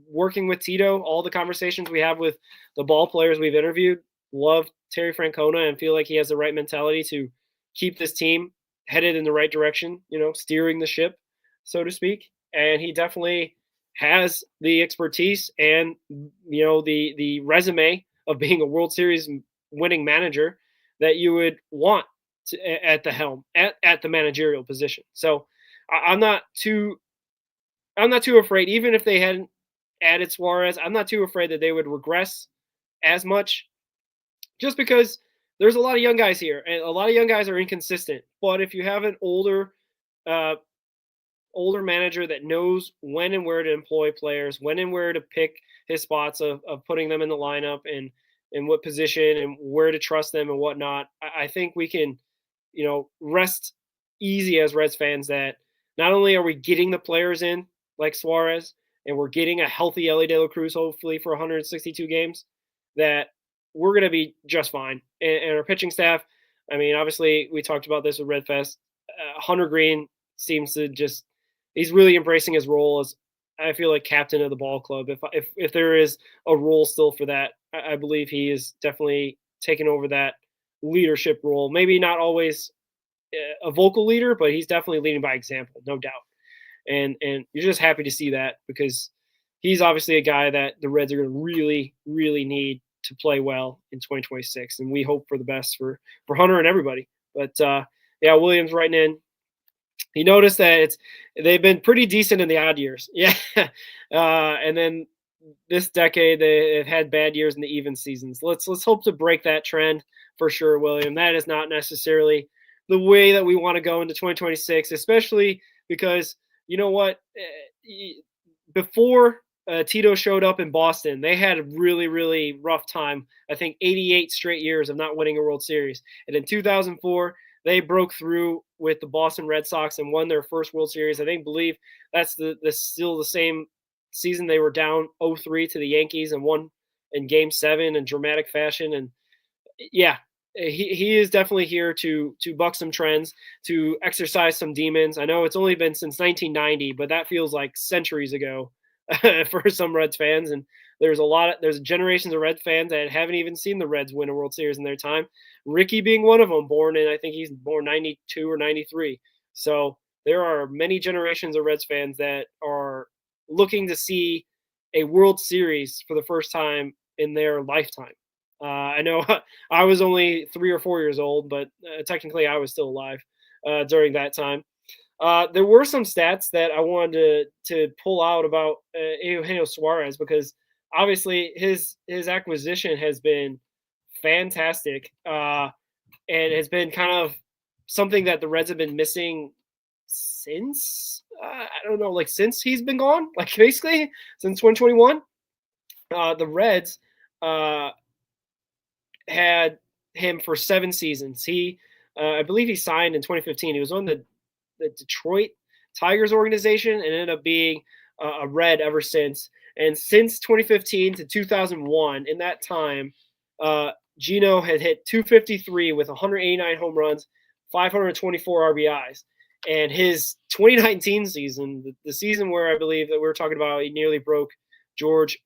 Working with Tito, all the conversations we have with the ball players we've interviewed, love Terry Francona and feel like he has the right mentality to keep this team headed in the right direction, steering the ship, so to speak. And he definitely has the expertise and, the resume of being a World Series winning manager that you would want at the helm, at the managerial position. So I'm not too afraid, even if they hadn't added Suarez, I'm not too afraid that they would regress as much just because there's a lot of young guys here and a lot of young guys are inconsistent. But if you have an older manager that knows when and where to employ players, when and where to pick his spots of putting them in the lineup and in what position and where to trust them and whatnot, I think we can, rest easy as Reds fans that not only are we getting the players in like Suarez, and we're getting a healthy Ellie De La Cruz, hopefully for 162 games, that we're going to be just fine. And our pitching staff, I mean, obviously we talked about this with Redfest. Hunter Green seems to he's really embracing his role as, I feel like, captain of the ball club. If there is a role still for that, I believe he is definitely taking over that leadership role. Maybe not always a vocal leader, but he's definitely leading by example, no doubt. And you're just happy to see that because he's obviously a guy that the Reds are going to really, really need to play well in 2026. And we hope for the best for Hunter and everybody. But Williams writing in. He noticed that they've been pretty decent in the odd years. Yeah. And then this decade they've had bad years in the even seasons. Let's hope to break that trend for sure, William. That is not necessarily the way that we want to go into 2026, especially because you know what? Before Tito showed up in Boston, they had a really, really rough time. I think 88 straight years of not winning a World Series. And in 2004, they broke through with the Boston Red Sox and won their first World Series. I believe that's still the same season. They were down 0-3 to the Yankees and won in Game 7 in dramatic fashion. And yeah, he is definitely here to buck some trends, to exercise some demons. I know it's only been since 1990, but that feels like centuries ago for some Reds fans. And there's generations of Reds fans that haven't even seen the Reds win a World Series in their time. Ricky being one of them, I think he's born 92 or 93. So there are many generations of Reds fans that are looking to see a World Series for the first time in their lifetime. I know I was only 3 or 4 years old, but technically I was still alive during that time. There were some stats that I wanted to pull out about Eugenio Suarez because obviously his acquisition has been fantastic and has been kind of something that the Reds have been missing since since he's been gone, like basically since 2021. The Reds had him for 7 seasons. I believe he signed in 2015. He was on the Detroit Tigers organization and ended up being a Red ever since. And since 2015 to 2001, in that time, Gino had hit 253 with 189 home runs, 524 RBIs. And his 2019 season, the season where I believe that we were talking about, he nearly broke George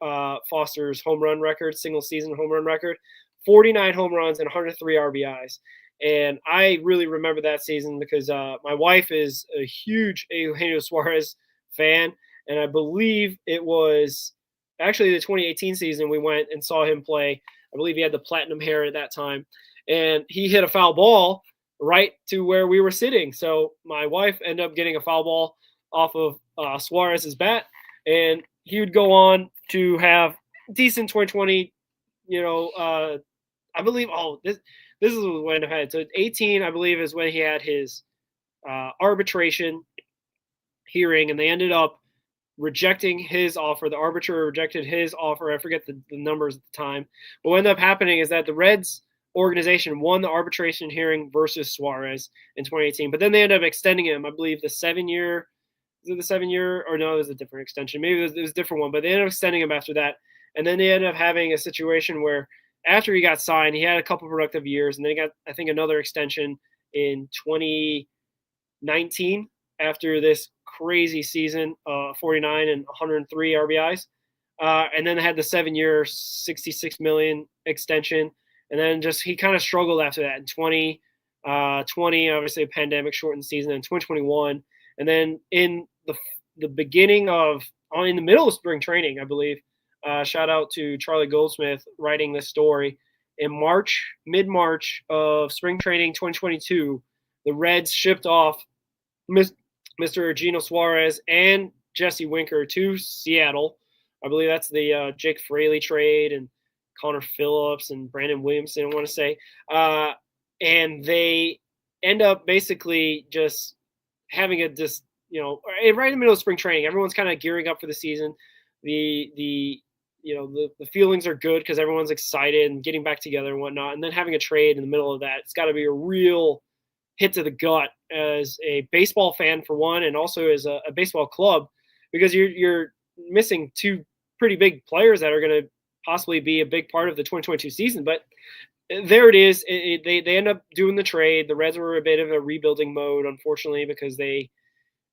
Foster's home run record, single season home run record, 49 home runs and 103 RBIs. And I really remember that season because my wife is a huge Eugenio Suarez fan. And I believe it was actually the 2018 season we went and saw him play. I believe he had the platinum hair at that time. And he hit a foul ball right to where we were sitting. So my wife ended up getting a foul ball off of Suarez's bat. And he would go on to have decent 2020, I believe, this is when I had, so 18, I believe, is when he had his arbitration hearing, and they ended up rejecting his offer. The arbitrator rejected his offer. I forget the numbers at the time. But what ended up happening is that the Reds organization won the arbitration hearing versus Suarez in 2018. But then they ended up extending him, I believe, the 7-year. Is it the 7-year? Or no, it was a different extension. Maybe it was a different one. But they ended up extending him after that. And then they ended up having a situation where after he got signed, he had a couple productive years. And then he got, I think, another extension in 2019 after this crazy season, 49 and 103 RBIs. And then they had the 7-year, $66 million extension. And then just he kind of struggled after that in 2020, obviously a pandemic shortened season, in 2021. And then in the beginning of, in the middle of spring training, I believe, shout out to Charlie Goldsmith writing this story. In mid-March of spring training 2022, the Reds shipped off Mr. Eugenio Suarez and Jesse Winker to Seattle. I believe that's the Jake Fraley trade and Connor Phillips and Brandon Williamson, I want to say. And they end up basically just having right in the middle of spring training. Everyone's kind of gearing up for the season. The feelings are good because everyone's excited and getting back together and whatnot. And then having a trade in the middle of that, it's got to be a real hit to the gut as a baseball fan, for one, and also as a baseball club, because you're missing two pretty big players that are going to possibly be a big part of the 2022 season. But there it is. They end up doing the trade. The Reds were a bit of a rebuilding mode, unfortunately, because they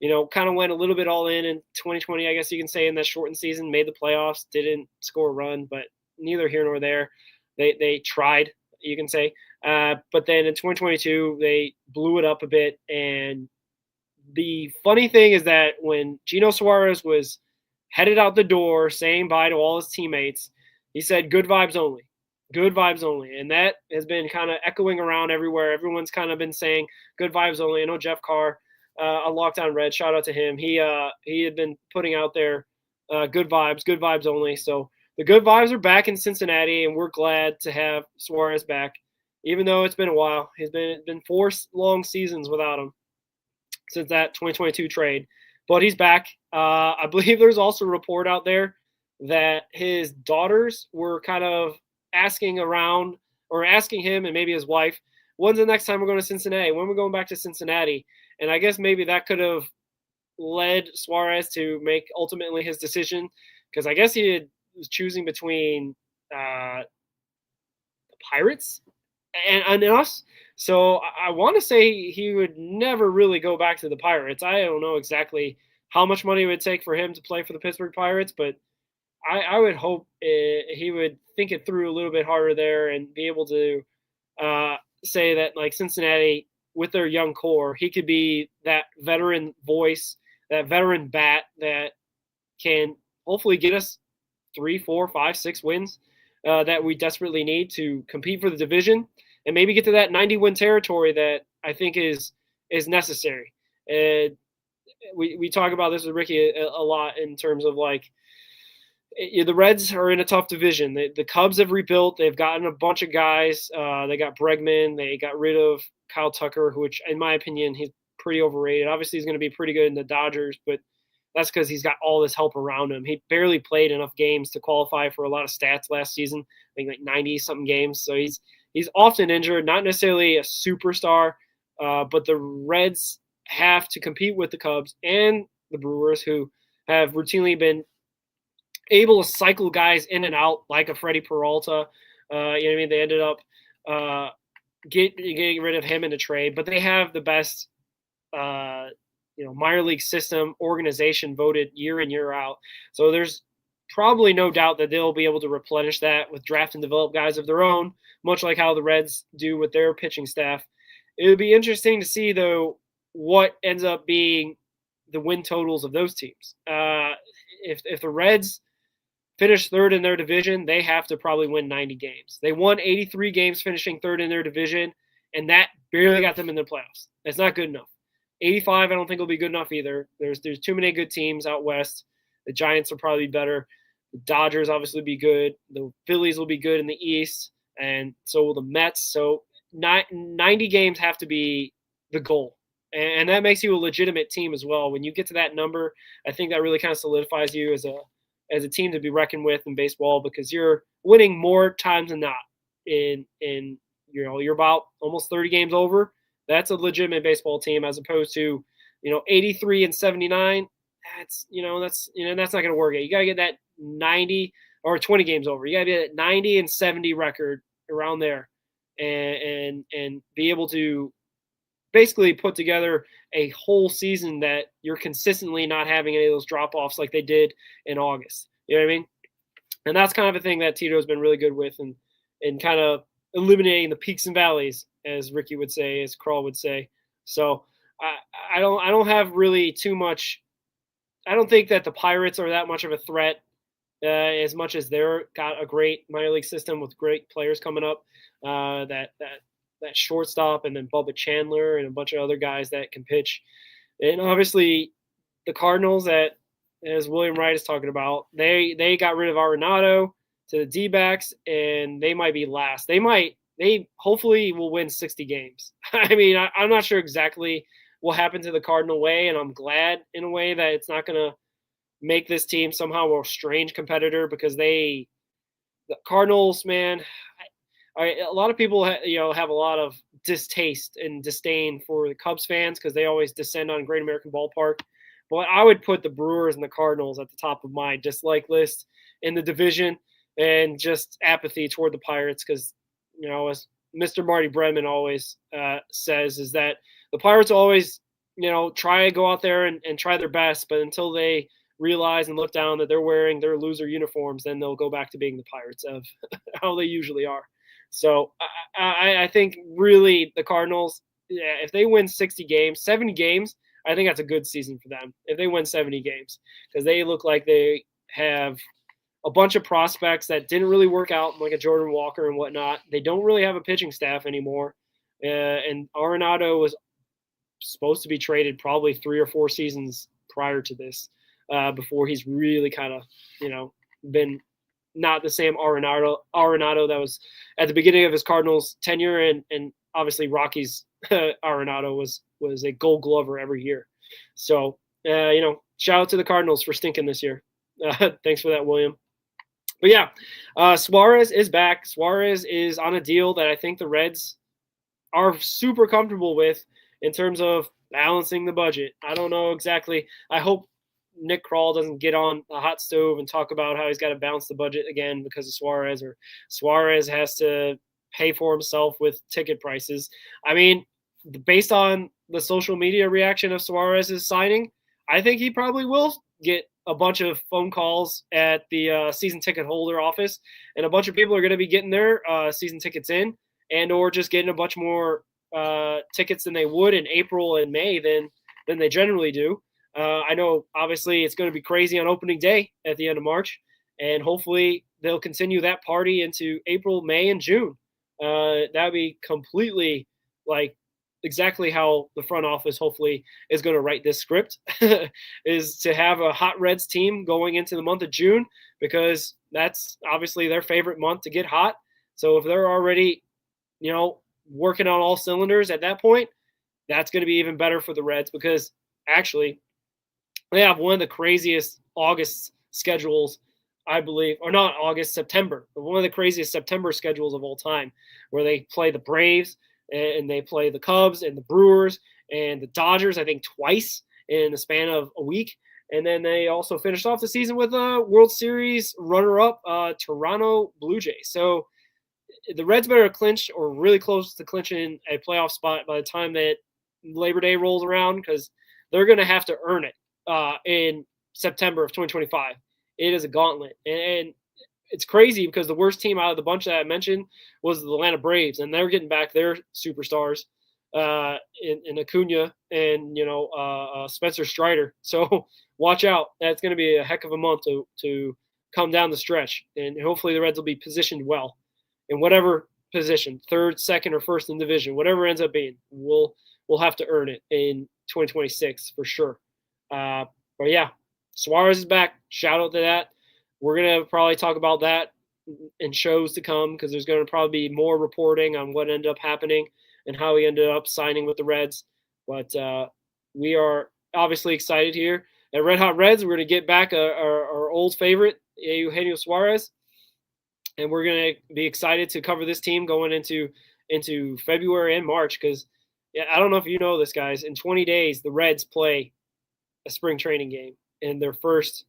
kind of went a little bit all in 2020, I guess you can say, in that shortened season, made the playoffs, didn't score a run, but neither here nor there. They tried, you can say. But then in 2022, they blew it up a bit. And the funny thing is that when Gino Suarez was headed out the door saying bye to all his teammates, he said, "Good vibes only. Good vibes only." And that has been kind of echoing around everywhere. Everyone's kind of been saying good vibes only. I know Jeff Carr, a Lockdown Red, shout out to him. He had been putting out there good vibes only. So the good vibes are back in Cincinnati, and we're glad to have Suarez back, even though it's been a while. It's been 4 long seasons without him since that 2022 trade. But he's back. I believe there's also a report out there that his daughters were kind of asking around, or asking him and maybe his wife, when's the next time we're going to Cincinnati? When are we going back to Cincinnati? And I guess maybe that could have led Suarez to make ultimately his decision, because I guess he was choosing between the Pirates and us. So I want to say he would never really go back to the Pirates. I don't know exactly how much money it would take for him to play for the Pittsburgh Pirates, but I would hope he would think it through a little bit harder there and be able to say that, like, Cincinnati, with their young core, he could be that veteran voice, that veteran bat that can hopefully get us 3, 4, 5, 6 wins that we desperately need to compete for the division and maybe get to that 90-win territory that I think is necessary. We talk about this with Ricky a lot in terms of, like, the Reds are in a tough division. The Cubs have rebuilt. They've gotten a bunch of guys. They got Bregman. They got rid of Kyle Tucker, which, in my opinion, he's pretty overrated. Obviously, he's going to be pretty good in the Dodgers, but that's because he's got all this help around him. He barely played enough games to qualify for a lot of stats last season. I think like 90-something games. So he's often injured, not necessarily a superstar, but the Reds have to compete with the Cubs and the Brewers, who have routinely been able to cycle guys in and out like a Freddie Peralta. You know what I mean? They ended up getting rid of him in the trade, but they have the best minor league system organization voted year in, year out. So there's probably no doubt that they'll be able to replenish that with draft and develop guys of their own, much like how the Reds do with their pitching staff. It would be interesting to see, though, what ends up being the win totals of those teams. If the Reds finish third in their division, they have to probably win 90 games. They won 83 games finishing third in their division, and that barely got them in the playoffs. That's not good enough. 85, I don't think will be good enough either. There's too many good teams out west. The Giants will probably be better. The Dodgers obviously be good. The Phillies will be good in the East, and so will the Mets. So 90 games have to be the goal. And that makes you a legitimate team as well. When you get to that number, I think that really kind of solidifies you as a team to be reckoned with in baseball, because you're winning more times than not. You're about almost 30 games over. That's a legitimate baseball team, as opposed to 83 and 79. That's not going to work. You got to get that 90 or 20 games over. You got to get that 90 and 70 record around there, and be able to basically put together a whole season that you're consistently not having any of those drop-offs like they did in August. You know what I mean? And that's kind of a thing that Tito's been really good with, and kind of eliminating the peaks and valleys, as Ricky would say, as Krall would say. So I don't have really too much. I don't think that the Pirates are that much of a threat, as much as they're got a great minor league system with great players coming up. That shortstop, and then Bubba Chandler and a bunch of other guys that can pitch. And obviously the Cardinals, that, as William Wright is talking about, they got rid of Arenado to the D-backs, and they might be last. They hopefully will win 60 games. I mean, I'm not sure exactly what happened to the Cardinal way, and I'm glad in a way that it's not going to make this team somehow a strange competitor, because the Cardinals, man, a lot of people have a lot of distaste and disdain for the Cubs fans because they always descend on Great American Ballpark. But I would put the Brewers and the Cardinals at the top of my dislike list in the division, and just apathy toward the Pirates, because, as Mr. Marty Brennan always says, is that the Pirates always, try to go out there and try their best, but until they realize and look down that they're wearing their loser uniforms, then they'll go back to being the Pirates of how they usually are. So I think really the Cardinals, if they win 60 games, 70 games, I think that's a good season for them if they win 70 games, because they look like they have a bunch of prospects that didn't really work out, like a Jordan Walker and whatnot. They don't really have a pitching staff anymore. And Arenado was supposed to be traded probably 3 or 4 seasons prior to this, before he's really kind of, been not the same Arenado that was at the beginning of his Cardinals tenure, and obviously Rockies Arenado was a Gold Glover every year. So shout out to the Cardinals for stinking this year. Thanks for that, William. But yeah, Suarez is back. Suarez is on a deal that I think the Reds are super comfortable with in terms of balancing the budget. I don't know exactly. I hope Nick Krall doesn't get on a hot stove and talk about how he's got to balance the budget again because of Suarez, or Suarez has to pay for himself with ticket prices. I mean, based on the social media reaction of Suarez's signing, I think he probably will get a bunch of phone calls at the season ticket holder office, and a bunch of people are going to be getting their season tickets in, and or just getting a bunch more tickets than they would in April and May than they generally do. I know, obviously, it's going to be crazy on opening day at the end of March, and hopefully they'll continue that party into April, May, and June. That would be completely exactly how the front office hopefully is going to write this script, is to have a hot Reds team going into the month of June, because that's obviously their favorite month to get hot. So if they're already, working on all cylinders at that point, that's going to be even better for the Reds, because actually they have one of the craziest August schedules, I believe, or not August, September, but one of the craziest September schedules of all time, where they play the Braves and they play the Cubs and the Brewers and the Dodgers, I think twice in the span of a week. And then they also finished off the season with a World Series runner-up, Toronto Blue Jays. So the Reds better clinch, or really close to clinching a playoff spot by the time that Labor Day rolls around, because they're going to have to earn it in September of 2025. it is a gauntlet. And it's crazy because the worst team out of the bunch that I mentioned was the Atlanta Braves, and they're getting back their superstars in Acuna and Spencer Strider. So watch out. That's going to be a heck of a month to come down the stretch, and hopefully the Reds will be positioned well in whatever position, third, second, or first in division, whatever it ends up being. We'll have to earn it in 2026 for sure. But yeah, Suarez is back. Shout out to that. We're going to probably talk about that in shows to come because there's going to probably be more reporting on what ended up happening and how he ended up signing with the Reds. But we are obviously excited here. At Red Hot Reds, we're going to get back our old favorite, Eugenio Suarez. And we're going to be excited to cover this team going into February and March because I don't know if you know this, guys. In 20 days, the Reds play a spring training game in their first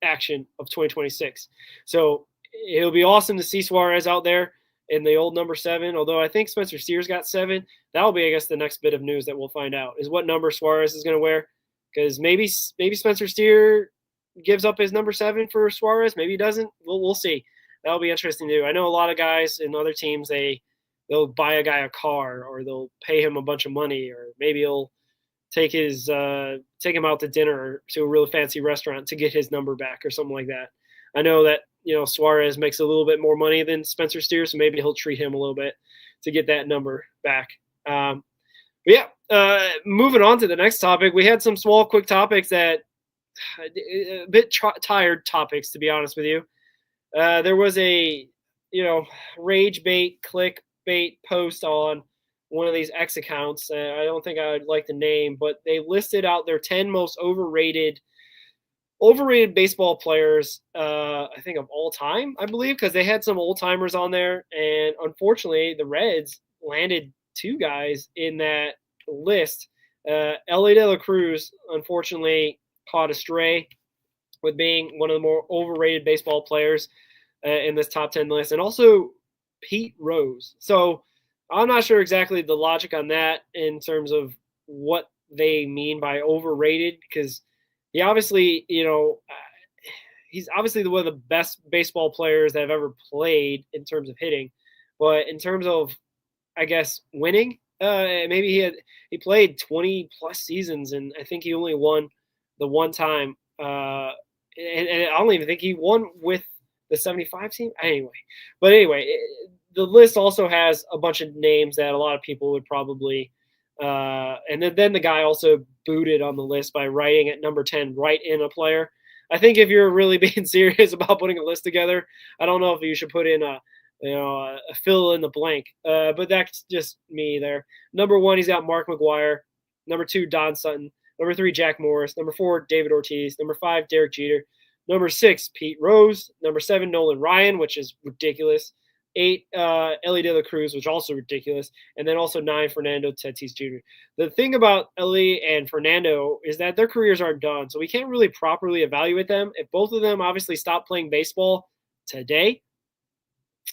action of 2026. So it'll be awesome to see Suarez out there in the old number 7, although I think Spencer Steer's got 7. That'll be, I guess, the next bit of news that we'll find out is what number Suarez is going to wear, because maybe Spencer Steer gives up his number 7 for Suarez. Maybe he doesn't. We'll see. That'll be interesting to do. I know a lot of guys in other teams, they'll buy a guy a car or they'll pay him a bunch of money, or maybe he'll take him out to dinner to a really fancy restaurant to get his number back or something like that. I know that Suarez makes a little bit more money than Spencer Steer, so maybe he'll treat him a little bit to get that number back. But yeah, moving on to the next topic, we had some small, quick topics that a bit tired topics, to be honest with you. There was a rage bait, click bait post on one of these X accounts. I don't think I would like the name, but they listed out their 10 most overrated baseball players, I think of all time, I believe, because they had some old timers on there. And unfortunately, the Reds landed 2 guys in that list. Elly De La Cruz, unfortunately, caught a stray with being one of the more overrated baseball players in this top 10 list. And also Pete Rose. So I'm not sure exactly the logic on that in terms of what they mean by overrated, because he obviously, he's obviously one of the best baseball players that have ever played in terms of hitting. But in terms of, I guess, winning, maybe he played 20 plus seasons, and I think he only won the one time. And I don't even think he won with the 75 team. Anyway, the list also has a bunch of names that a lot of people would probably and then the guy also booted on the list by writing at number 10 right in a player. I think if you're really being serious about putting a list together, I don't know if you should put in a fill in the blank. But that's just me there. Number 1, he's got Mark McGwire. Number 2, Don Sutton. Number 3, Jack Morris. Number 4, David Ortiz. Number 5, Derek Jeter. Number 6, Pete Rose. Number 7, Nolan Ryan, which is ridiculous. 8, Elly De La Cruz, which is also ridiculous. And then also 9, Fernando Tatis Jr. The thing about Elly and Fernando is that their careers aren't done, so we can't really properly evaluate them. If both of them obviously stop playing baseball today,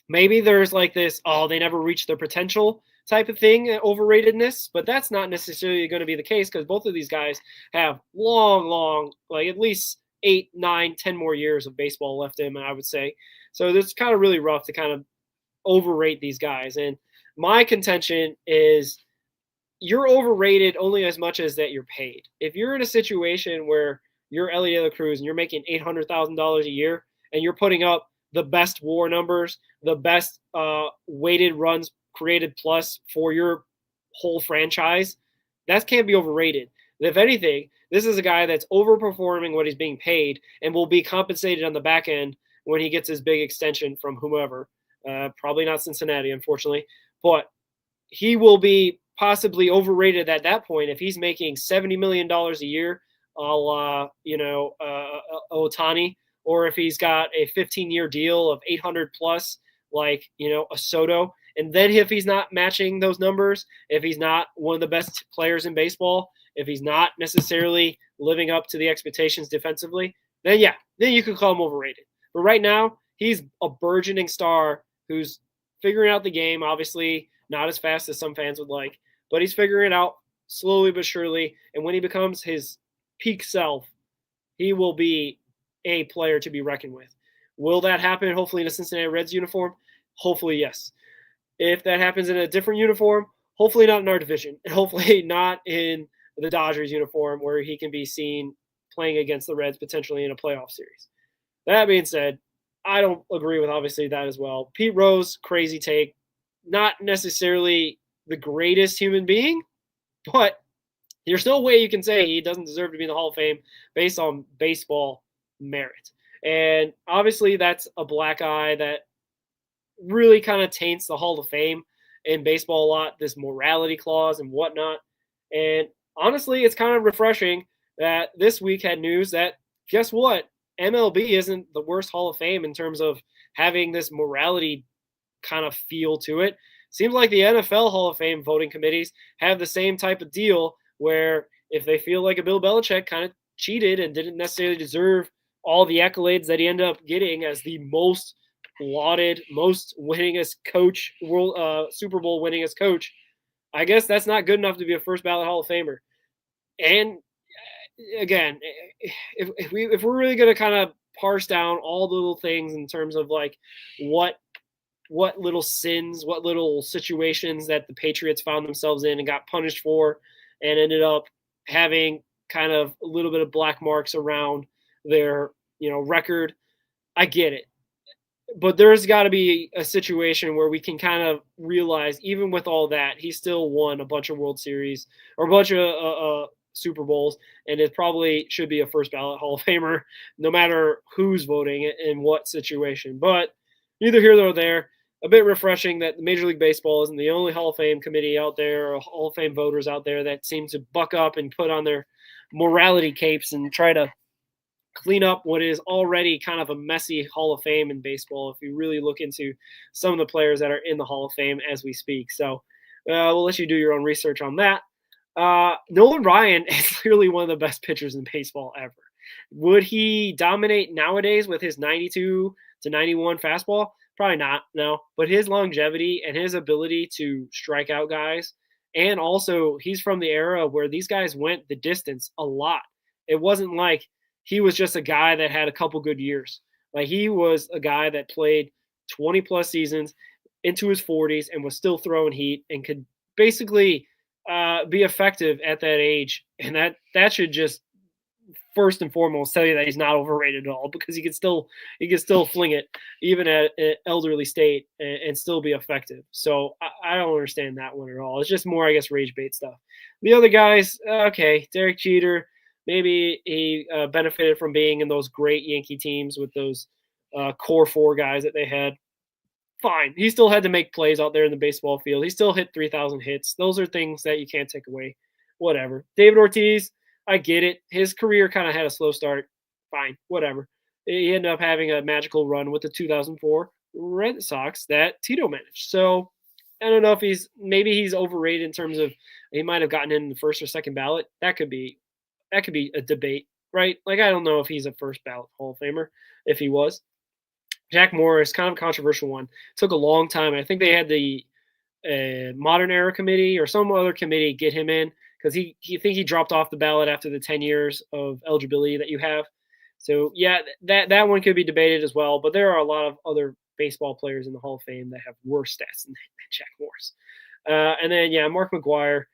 maybe there's like this, they never reached their potential type of thing, overratedness, but that's not necessarily going to be the case because both of these guys have long, like at least 8, 9, 10 more years of baseball left in them, I would say. So it's kind of really rough to kind of overrate these guys. And my contention is you're overrated only as much as that you're paid. If you're in a situation where you're Elly De La Cruz and you're making $800,000 a year and you're putting up the best WAR numbers, the best weighted runs created plus for your whole franchise, that can't be overrated. If anything, this is a guy that's overperforming what he's being paid and will be compensated on the back end when he gets his big extension from whomever. Probably not Cincinnati, unfortunately, but he will be possibly overrated at that point if he's making $70 million a year, a la Ohtani, or if he's got a 15-year deal of 800 plus, like a Soto. And then if he's not matching those numbers, if he's not one of the best players in baseball, if he's not necessarily living up to the expectations defensively, then you could call him overrated. But right now, he's a burgeoning star who's figuring out the game, obviously not as fast as some fans would like, but he's figuring it out slowly but surely. And when he becomes his peak self, he will be a player to be reckoned with. Will that happen? Hopefully in a Cincinnati Reds uniform. Hopefully, yes. If that happens in a different uniform, hopefully not in our division. Hopefully not in the Dodgers uniform where he can be seen playing against the Reds potentially in a playoff series. That being said, I don't agree with obviously that as well. Pete Rose, crazy take. Not necessarily the greatest human being, but there's no way you can say he doesn't deserve to be in the Hall of Fame based on baseball merit. And obviously that's a black eye that really kind of taints the Hall of Fame in baseball a lot, this morality clause and whatnot. And honestly, it's kind of refreshing that this week had news that, guess what? MLB isn't the worst Hall of Fame in terms of having this morality kind of feel to it. Seems like the NFL Hall of Fame voting committees have the same type of deal where if they feel like a Bill Belichick kind of cheated and didn't necessarily deserve all the accolades that he ended up getting as the most lauded, most winningest coach, Super Bowl winningest coach, I guess that's not good enough to be a first ballot Hall of Famer. And again, if we're really going to kind of parse down all the little things in terms of like what little sins, what little situations that the Patriots found themselves in and got punished for and ended up having kind of a little bit of black marks around their, record, I get it. But there's got to be a situation where we can kind of realize, even with all that, he still won a bunch of World Series or a bunch of Super Bowls, and it probably should be a first ballot Hall of Famer, no matter who's voting in what situation. But neither here nor there. A bit refreshing that Major League Baseball isn't the only Hall of Fame committee out there or Hall of Fame voters out there that seem to buck up and put on their morality capes and try to clean up what is already kind of a messy Hall of Fame in baseball if you really look into some of the players that are in the Hall of Fame as we speak. So we'll let you do your own research on that. Nolan Ryan is clearly one of the best pitchers in baseball ever. Would he dominate nowadays with his 92 to 91 fastball? Probably not, no. But his longevity and his ability to strike out guys, and also he's from the era where these guys went the distance a lot. It wasn't like he was just a guy that had a couple good years. Like he was a guy that played 20 plus seasons into his 40s and was still throwing heat and could basically be effective at that age. And that should just first and foremost tell you that he's not overrated at all, because he can still fling it even at an elderly state and still be effective. So I don't understand that one at all. It's just more, I guess, rage bait stuff. The other guys, okay, Derek Jeter, maybe he benefited from being in those great Yankee teams with those core four guys that they had. Fine. He still had to make plays out there in the baseball field. He still hit 3,000 hits. Those are things that you can't take away. Whatever. David Ortiz, I get it. His career kind of had a slow start. Fine. Whatever. He ended up having a magical run with the 2004 Red Sox that Tito managed. So I don't know if he's overrated in terms of he might have gotten in the first or second ballot. That could be a debate, right? Like, I don't know if he's a first ballot Hall of Famer. If he was. Jack Morris, kind of a controversial one. Took a long time. I think they had the Modern Era Committee or some other committee get him in because he dropped off the ballot after the 10 years of eligibility that you have. So, yeah, that one could be debated as well. But there are a lot of other baseball players in the Hall of Fame that have worse stats than Jack Morris. And then, yeah, Mark McGwire.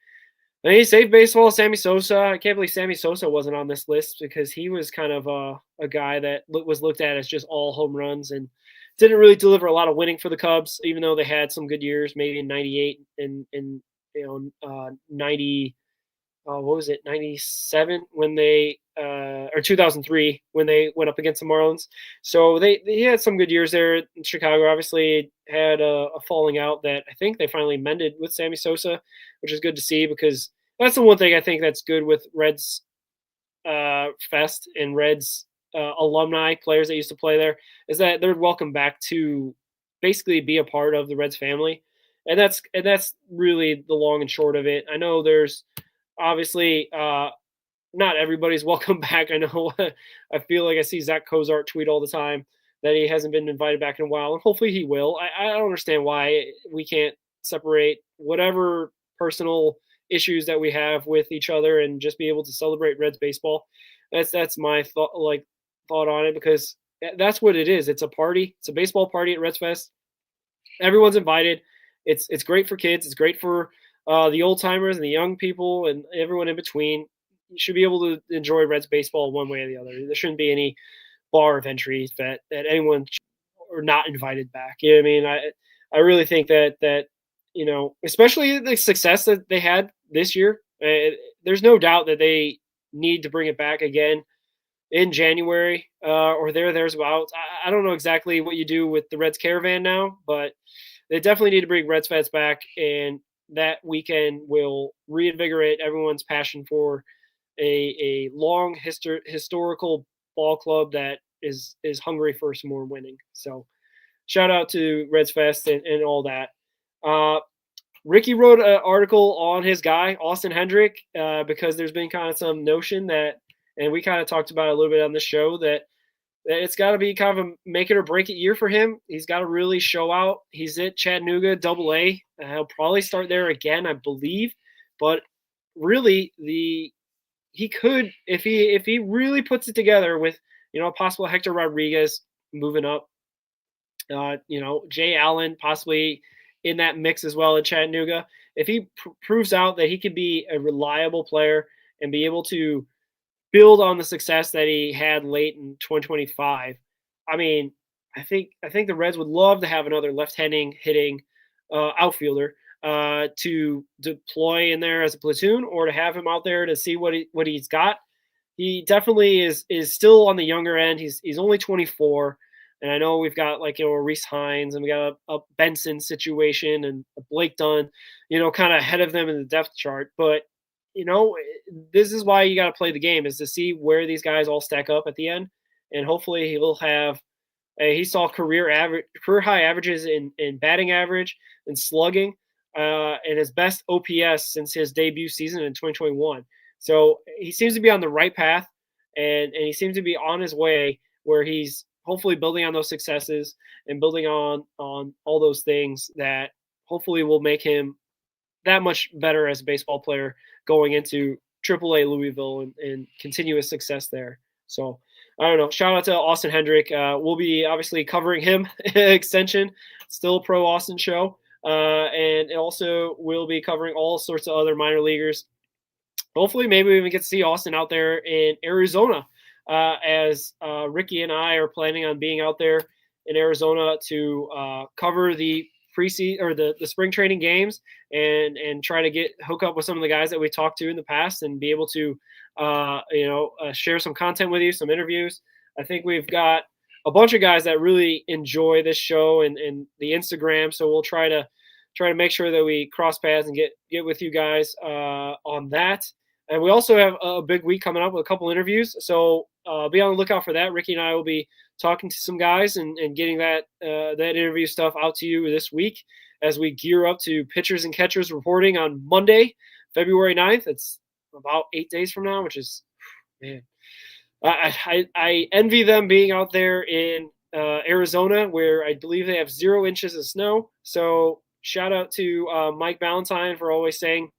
And he saved baseball. Sammy Sosa. I can't believe Sammy Sosa wasn't on this list because he was kind of a guy that was looked at as just all home runs and didn't really deliver a lot of winning for the Cubs, even though they had some good years, maybe in '98 and 90. What was it? 97 when they or 2003 when they went up against the Marlins. So he had some good years there in Chicago. Obviously had a falling out that I think they finally mended with Sammy Sosa, which is good to see because that's the one thing I think that's good with Reds Fest and Reds alumni players that used to play there is that they're welcome back to basically be a part of the Reds family. And that's really the long and short of it. I know there's obviously not everybody's welcome back. I know I feel like I see Zach Cozart tweet all the time that he hasn't been invited back in a while, and hopefully he will. I don't understand why we can't separate whatever personal issues that we have with each other and just be able to celebrate Reds baseball. That's my thought, like thought on it, because that's what it is. It's a party. It's a baseball party at Reds Fest. Everyone's invited. It's great for kids. It's great for the old timers and the young people and everyone in between. You should be able to enjoy Reds baseball one way or the other. There shouldn't be any bar of entry that anyone or not invited back. You know what I mean? I really think that especially the success that they had this year, there's no doubt that they need to bring it back again in January or thereabouts. I don't know exactly what you do with the Reds Caravan now, but they definitely need to bring Reds Fest back, and that weekend will reinvigorate everyone's passion for a long historical ball club that is hungry for some more winning. So shout out to Reds Fest and all that. Ricky wrote an article on his guy, Austin Hendrick, because there's been kind of some notion that, and we kind of talked about it a little bit on the show, that it's got to be kind of a make it or break it year for him. He's got to really show out. He's at Chattanooga AA. He'll probably start there again, I believe. But really, he could, if he really puts it together with, a possible Hector Rodriguez moving up, Jay Allen possibly in that mix as well in Chattanooga. If he proves out that he could be a reliable player and be able to build on the success that he had late in 2025, I mean, I think the Reds would love to have another left-handing hitting outfielder to deploy in there as a platoon, or to have him out there to see what he's got. He definitely is still on the younger end. He's only 24. And I know we've got a Reese Hines, and we got a Benson situation and a Blake Dunn, kind of ahead of them in the depth chart. But, this is why you got to play the game, is to see where these guys all stack up at the end. And hopefully he will have he saw career high averages in batting average and slugging, and his best OPS since his debut season in 2021. So he seems to be on the right path, and he seems to be on his way where he's hopefully building on those successes and building on all those things that hopefully will make him that much better as a baseball player going into AAA Louisville and continuous success there. So I don't know. Shout out to Austin Hendrick. We'll be obviously covering him extension, still a pro Austin show. And also we'll be covering all sorts of other minor leaguers. Hopefully maybe we even get to see Austin out there in Arizona, as Ricky and I are planning on being out there in Arizona to cover the preseason or the spring training games and try to hook up with some of the guys that we talked to in the past and be able to share some content with you, some interviews. I think we've got a bunch of guys that really enjoy this show and the Instagram, so we'll try to make sure that we cross paths and get with you guys on that. And we also have a big week coming up with a couple interviews, so be on the lookout for that. Ricky and I will be talking to some guys and getting that interview stuff out to you this week as we gear up to pitchers and catchers reporting on Monday, February 9th. It's about 8 days from now, which is, man, I envy them being out there in Arizona, where I believe they have 0 inches of snow. So shout out to Mike Ballantyne for always saying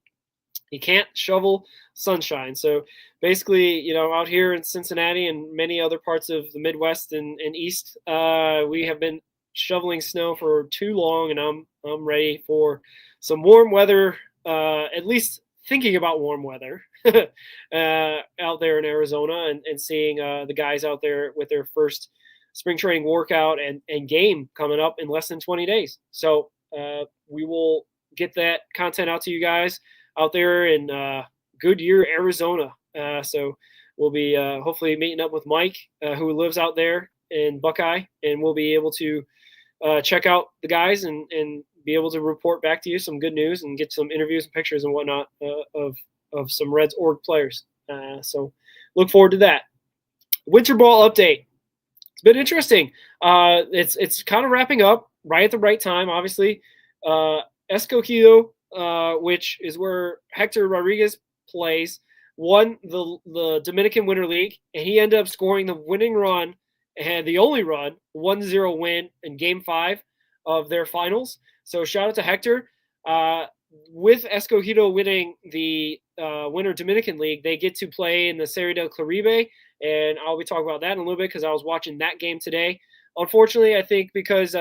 he can't shovel sunshine. So basically, out here in Cincinnati and many other parts of the Midwest and East, we have been shoveling snow for too long, and I'm ready for some warm weather, at least thinking about warm weather out there in Arizona, and seeing the guys out there with their first spring training workout and game coming up in less than 20 days. So we will get that content out to you guys out there in Goodyear, Arizona. So we'll be hopefully meeting up with Mike, who lives out there in Buckeye, and we'll be able to check out the guys and be able to report back to you some good news and get some interviews and pictures and whatnot of some Reds org players. So look forward to that. Winter ball update. It's been interesting. It's kind of wrapping up right at the right time, obviously. Escogido, which is where Hector Rodriguez plays, won the Dominican Winter League, and he ended up scoring the winning run and the only run, 1-0 win in Game 5 of their finals. So shout out to Hector. With Escogido winning the Winter Dominican League, they get to play in the Serie del Caribe, and I'll be talking about that in a little bit because I was watching that game today. Unfortunately, I think because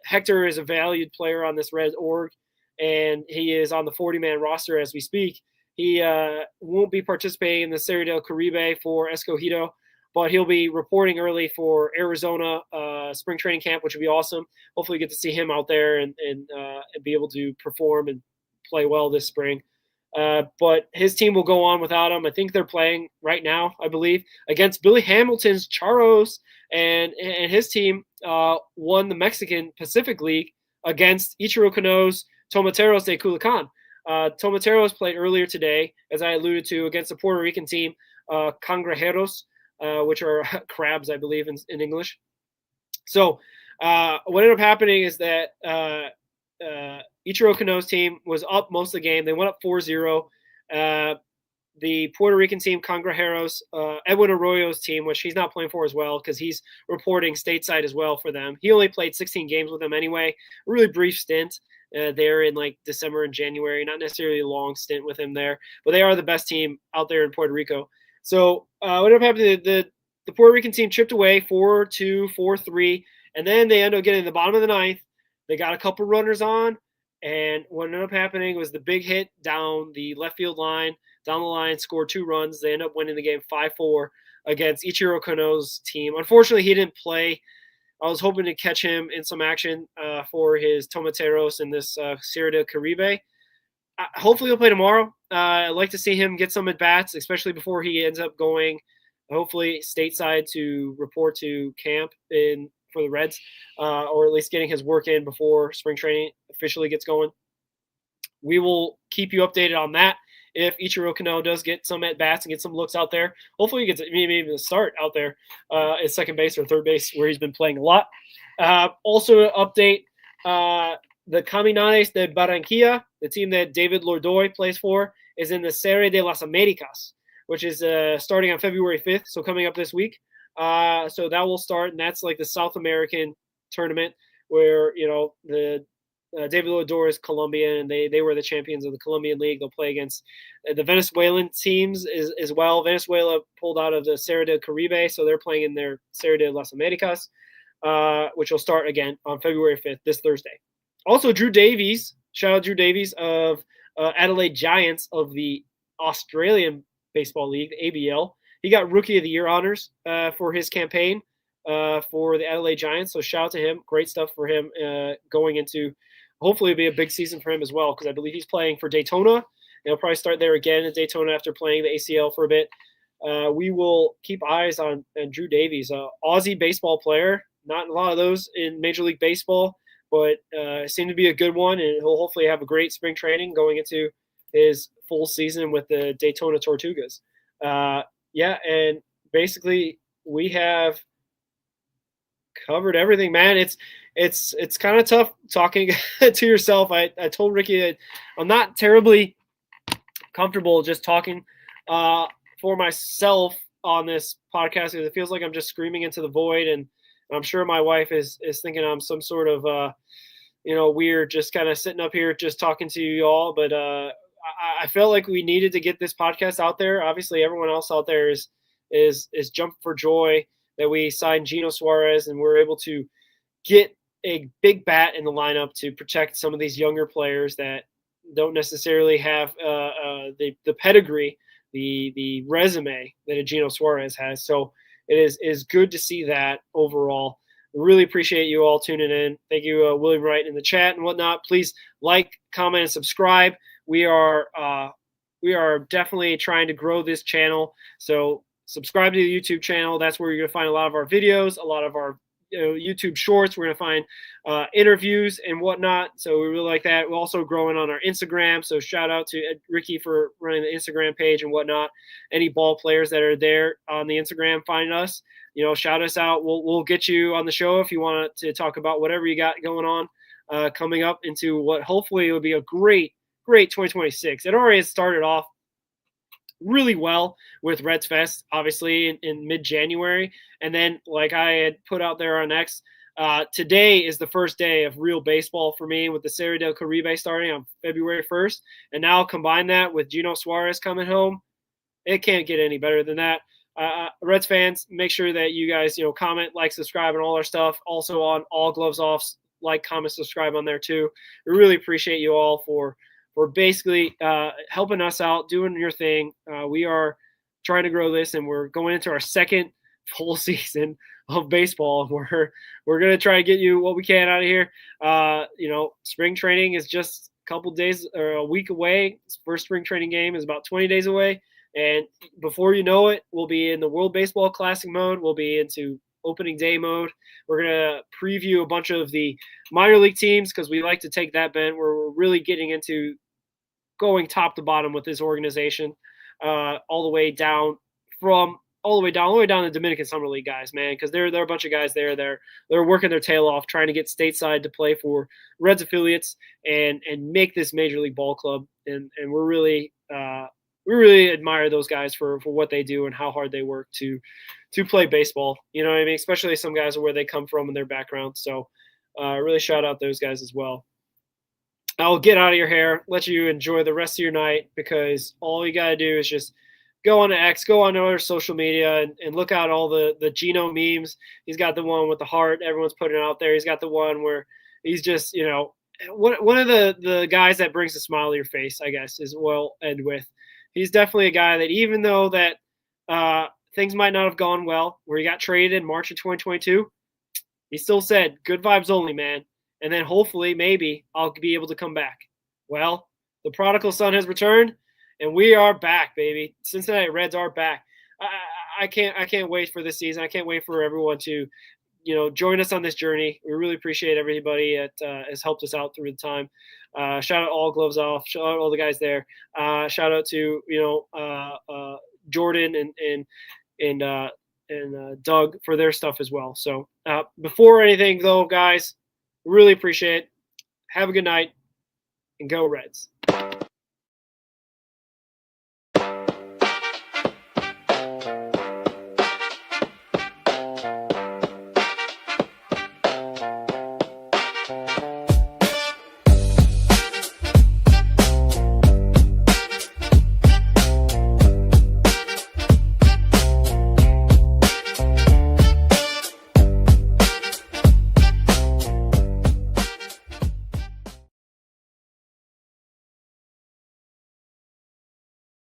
Hector is a valued player on this Red org, and he is on the 40-man roster as we speak, he won't be participating in the Serie del Caribe for Escogido, but he'll be reporting early for Arizona spring training camp, which would be awesome. Hopefully get to see him out there and be able to perform and play well this spring. But his team will go on without him. I think they're playing right now, I believe, against Billy Hamilton's Charros, and his team won the Mexican Pacific League against Ichiro Kano's Tomateros de Culiacan. Tomateros played earlier today, as I alluded to, against the Puerto Rican team, Cangrejeros, which are crabs, I believe, in English. So what ended up happening is that Ichiro Kano's team was up most of the game. They went up 4-0. The Puerto Rican team, Cangrejeros, Edwin Arroyo's team, which he's not playing for as well because he's reporting stateside as well for them. He only played 16 games with them anyway. A really brief stint there in like December and January. Not necessarily a long stint with him there, but they are the best team out there in Puerto Rico. So what ended up happening, the Puerto Rican team chipped away 4-2, 4-3, and then they ended up getting the bottom of the ninth. They got a couple runners on, and what ended up happening was the big hit down the left field line, down the line, scored 2 runs. They ended up winning the game 5-4 against Ichiro Kano's team. Unfortunately, he didn't play. I was hoping to catch him in some action for his Tomateros in this Serie del Caribe. Hopefully he'll play tomorrow. I'd like to see him get some at-bats, especially before he ends up going, hopefully, stateside to report to camp for the Reds, or at least getting his work in before spring training officially gets going. We will keep you updated on that. If Ichiro Kano does get some at-bats and get some looks out there, hopefully he gets maybe even a start out there at second base or third base where he's been playing a lot. Also, an update, the Caminantes de Barranquilla, the team that David Lordoy plays for, is in the Serie de las Americas, which is starting on February 5th, so coming up this week. So that will start, and that's like the South American tournament where, the David Lodor is Colombian, and they were the champions of the Colombian League. They'll play against the Venezuelan teams as well. Venezuela pulled out of the Serie del Caribe, so they're playing in their Serie de las Americas, which will start again on February 5th, this Thursday. Also, Drew Davies, shout out Drew Davies of Adelaide Giants of the Australian Baseball League, the ABL. He got Rookie of the Year honors for his campaign for the Adelaide Giants. So shout out to him. Great stuff for him going into, hopefully it'll be a big season for him as well, because I believe he's playing for Daytona. He'll probably start there again at Daytona after playing the ACL for a bit. We will keep eyes on Drew Davies, Aussie baseball player. Not a lot of those in Major League Baseball, but seemed to be a good one, and he'll hopefully have a great spring training going into his full season with the Daytona Tortugas. And basically we have covered everything, man. It's kind of tough talking to yourself. I told Ricky that I'm not terribly comfortable just talking for myself on this podcast, because it feels like I'm just screaming into the void, and I'm sure my wife is thinking I'm some sort of weird, just kind of sitting up here just talking to you all. But I felt like we needed to get this podcast out there. Obviously, everyone else out there is jumping for joy that we signed EUGENIO SUAREZ, and we're able to get a big bat in the lineup to protect some of these younger players that don't necessarily have the pedigree, the resume that EUGENIO SUAREZ has. So it is good to see that overall. Really appreciate you all tuning in. Thank you, William Wright, in the chat and whatnot. Please like, comment, and subscribe. We are definitely trying to grow this channel. So subscribe to the YouTube channel. That's where you're going to find a lot of our videos, a lot of our YouTube shorts. We're going to find interviews and whatnot. So we really like that. We're also growing on our Instagram. So shout out to Ricky for running the Instagram page and whatnot. Any ball players that are there on the Instagram, find us. Shout us out. We'll get you on the show if you want to talk about whatever you got going on coming up into what hopefully will be a great 2026. It already has started off really well with Reds Fest, obviously in mid-January. And then, like I had put out there on X, today is the first day of real baseball for me, with the Serie del Caribe starting on February 1st. And now combine that with EUGENIO SUAREZ coming home. It can't get any better than that. Reds fans, make sure that you guys, comment, like, subscribe, and all our stuff. Also on All Gloves Off, like, comment, subscribe on there too. We really appreciate you all for basically helping us out, doing your thing. We are trying to grow this, and we're going into our second full season of baseball. We're gonna try to get you what we can out of here. Spring training is just a couple days or a week away. First spring training game is about 20 days away. And before you know it, we'll be in the World Baseball Classic mode. We'll be into opening day mode. We're going to preview a bunch of the minor league teams because we like to take that bent where we're really getting into going top to bottom with this organization, all the way down the Dominican Summer League guys, man, because there are a bunch of guys there. They're working their tail off trying to get stateside to play for Reds affiliates and make this Major League Ball club. And we're really we really admire those guys for what they do and how hard they work to play baseball. You know what I mean? Especially some guys are where they come from and their background. So really shout out those guys as well. I'll get out of your hair, let you enjoy the rest of your night, because all you got to do is just go on to X, go on to other social media, and look out all the Gino memes. He's got the one with the heart everyone's putting out there. He's got the one where he's just, one of the guys that brings a smile to your face, I guess, is what I'll end with. He's definitely a guy that, even though that things might not have gone well, where he got traded in March of 2022, he still said, good vibes only, man. And then hopefully, maybe, I'll be able to come back. Well, the prodigal son has returned, and we are back, baby. Cincinnati Reds are back. I can't wait for this season. I can't wait for everyone to, join us on this journey. We really appreciate everybody that has helped us out through the time. Shout out All Gloves Off. Shout out all the guys there. Shout out to Jordan and Doug for their stuff as well. So before anything, though, guys, really appreciate it. Have a good night, and go Reds.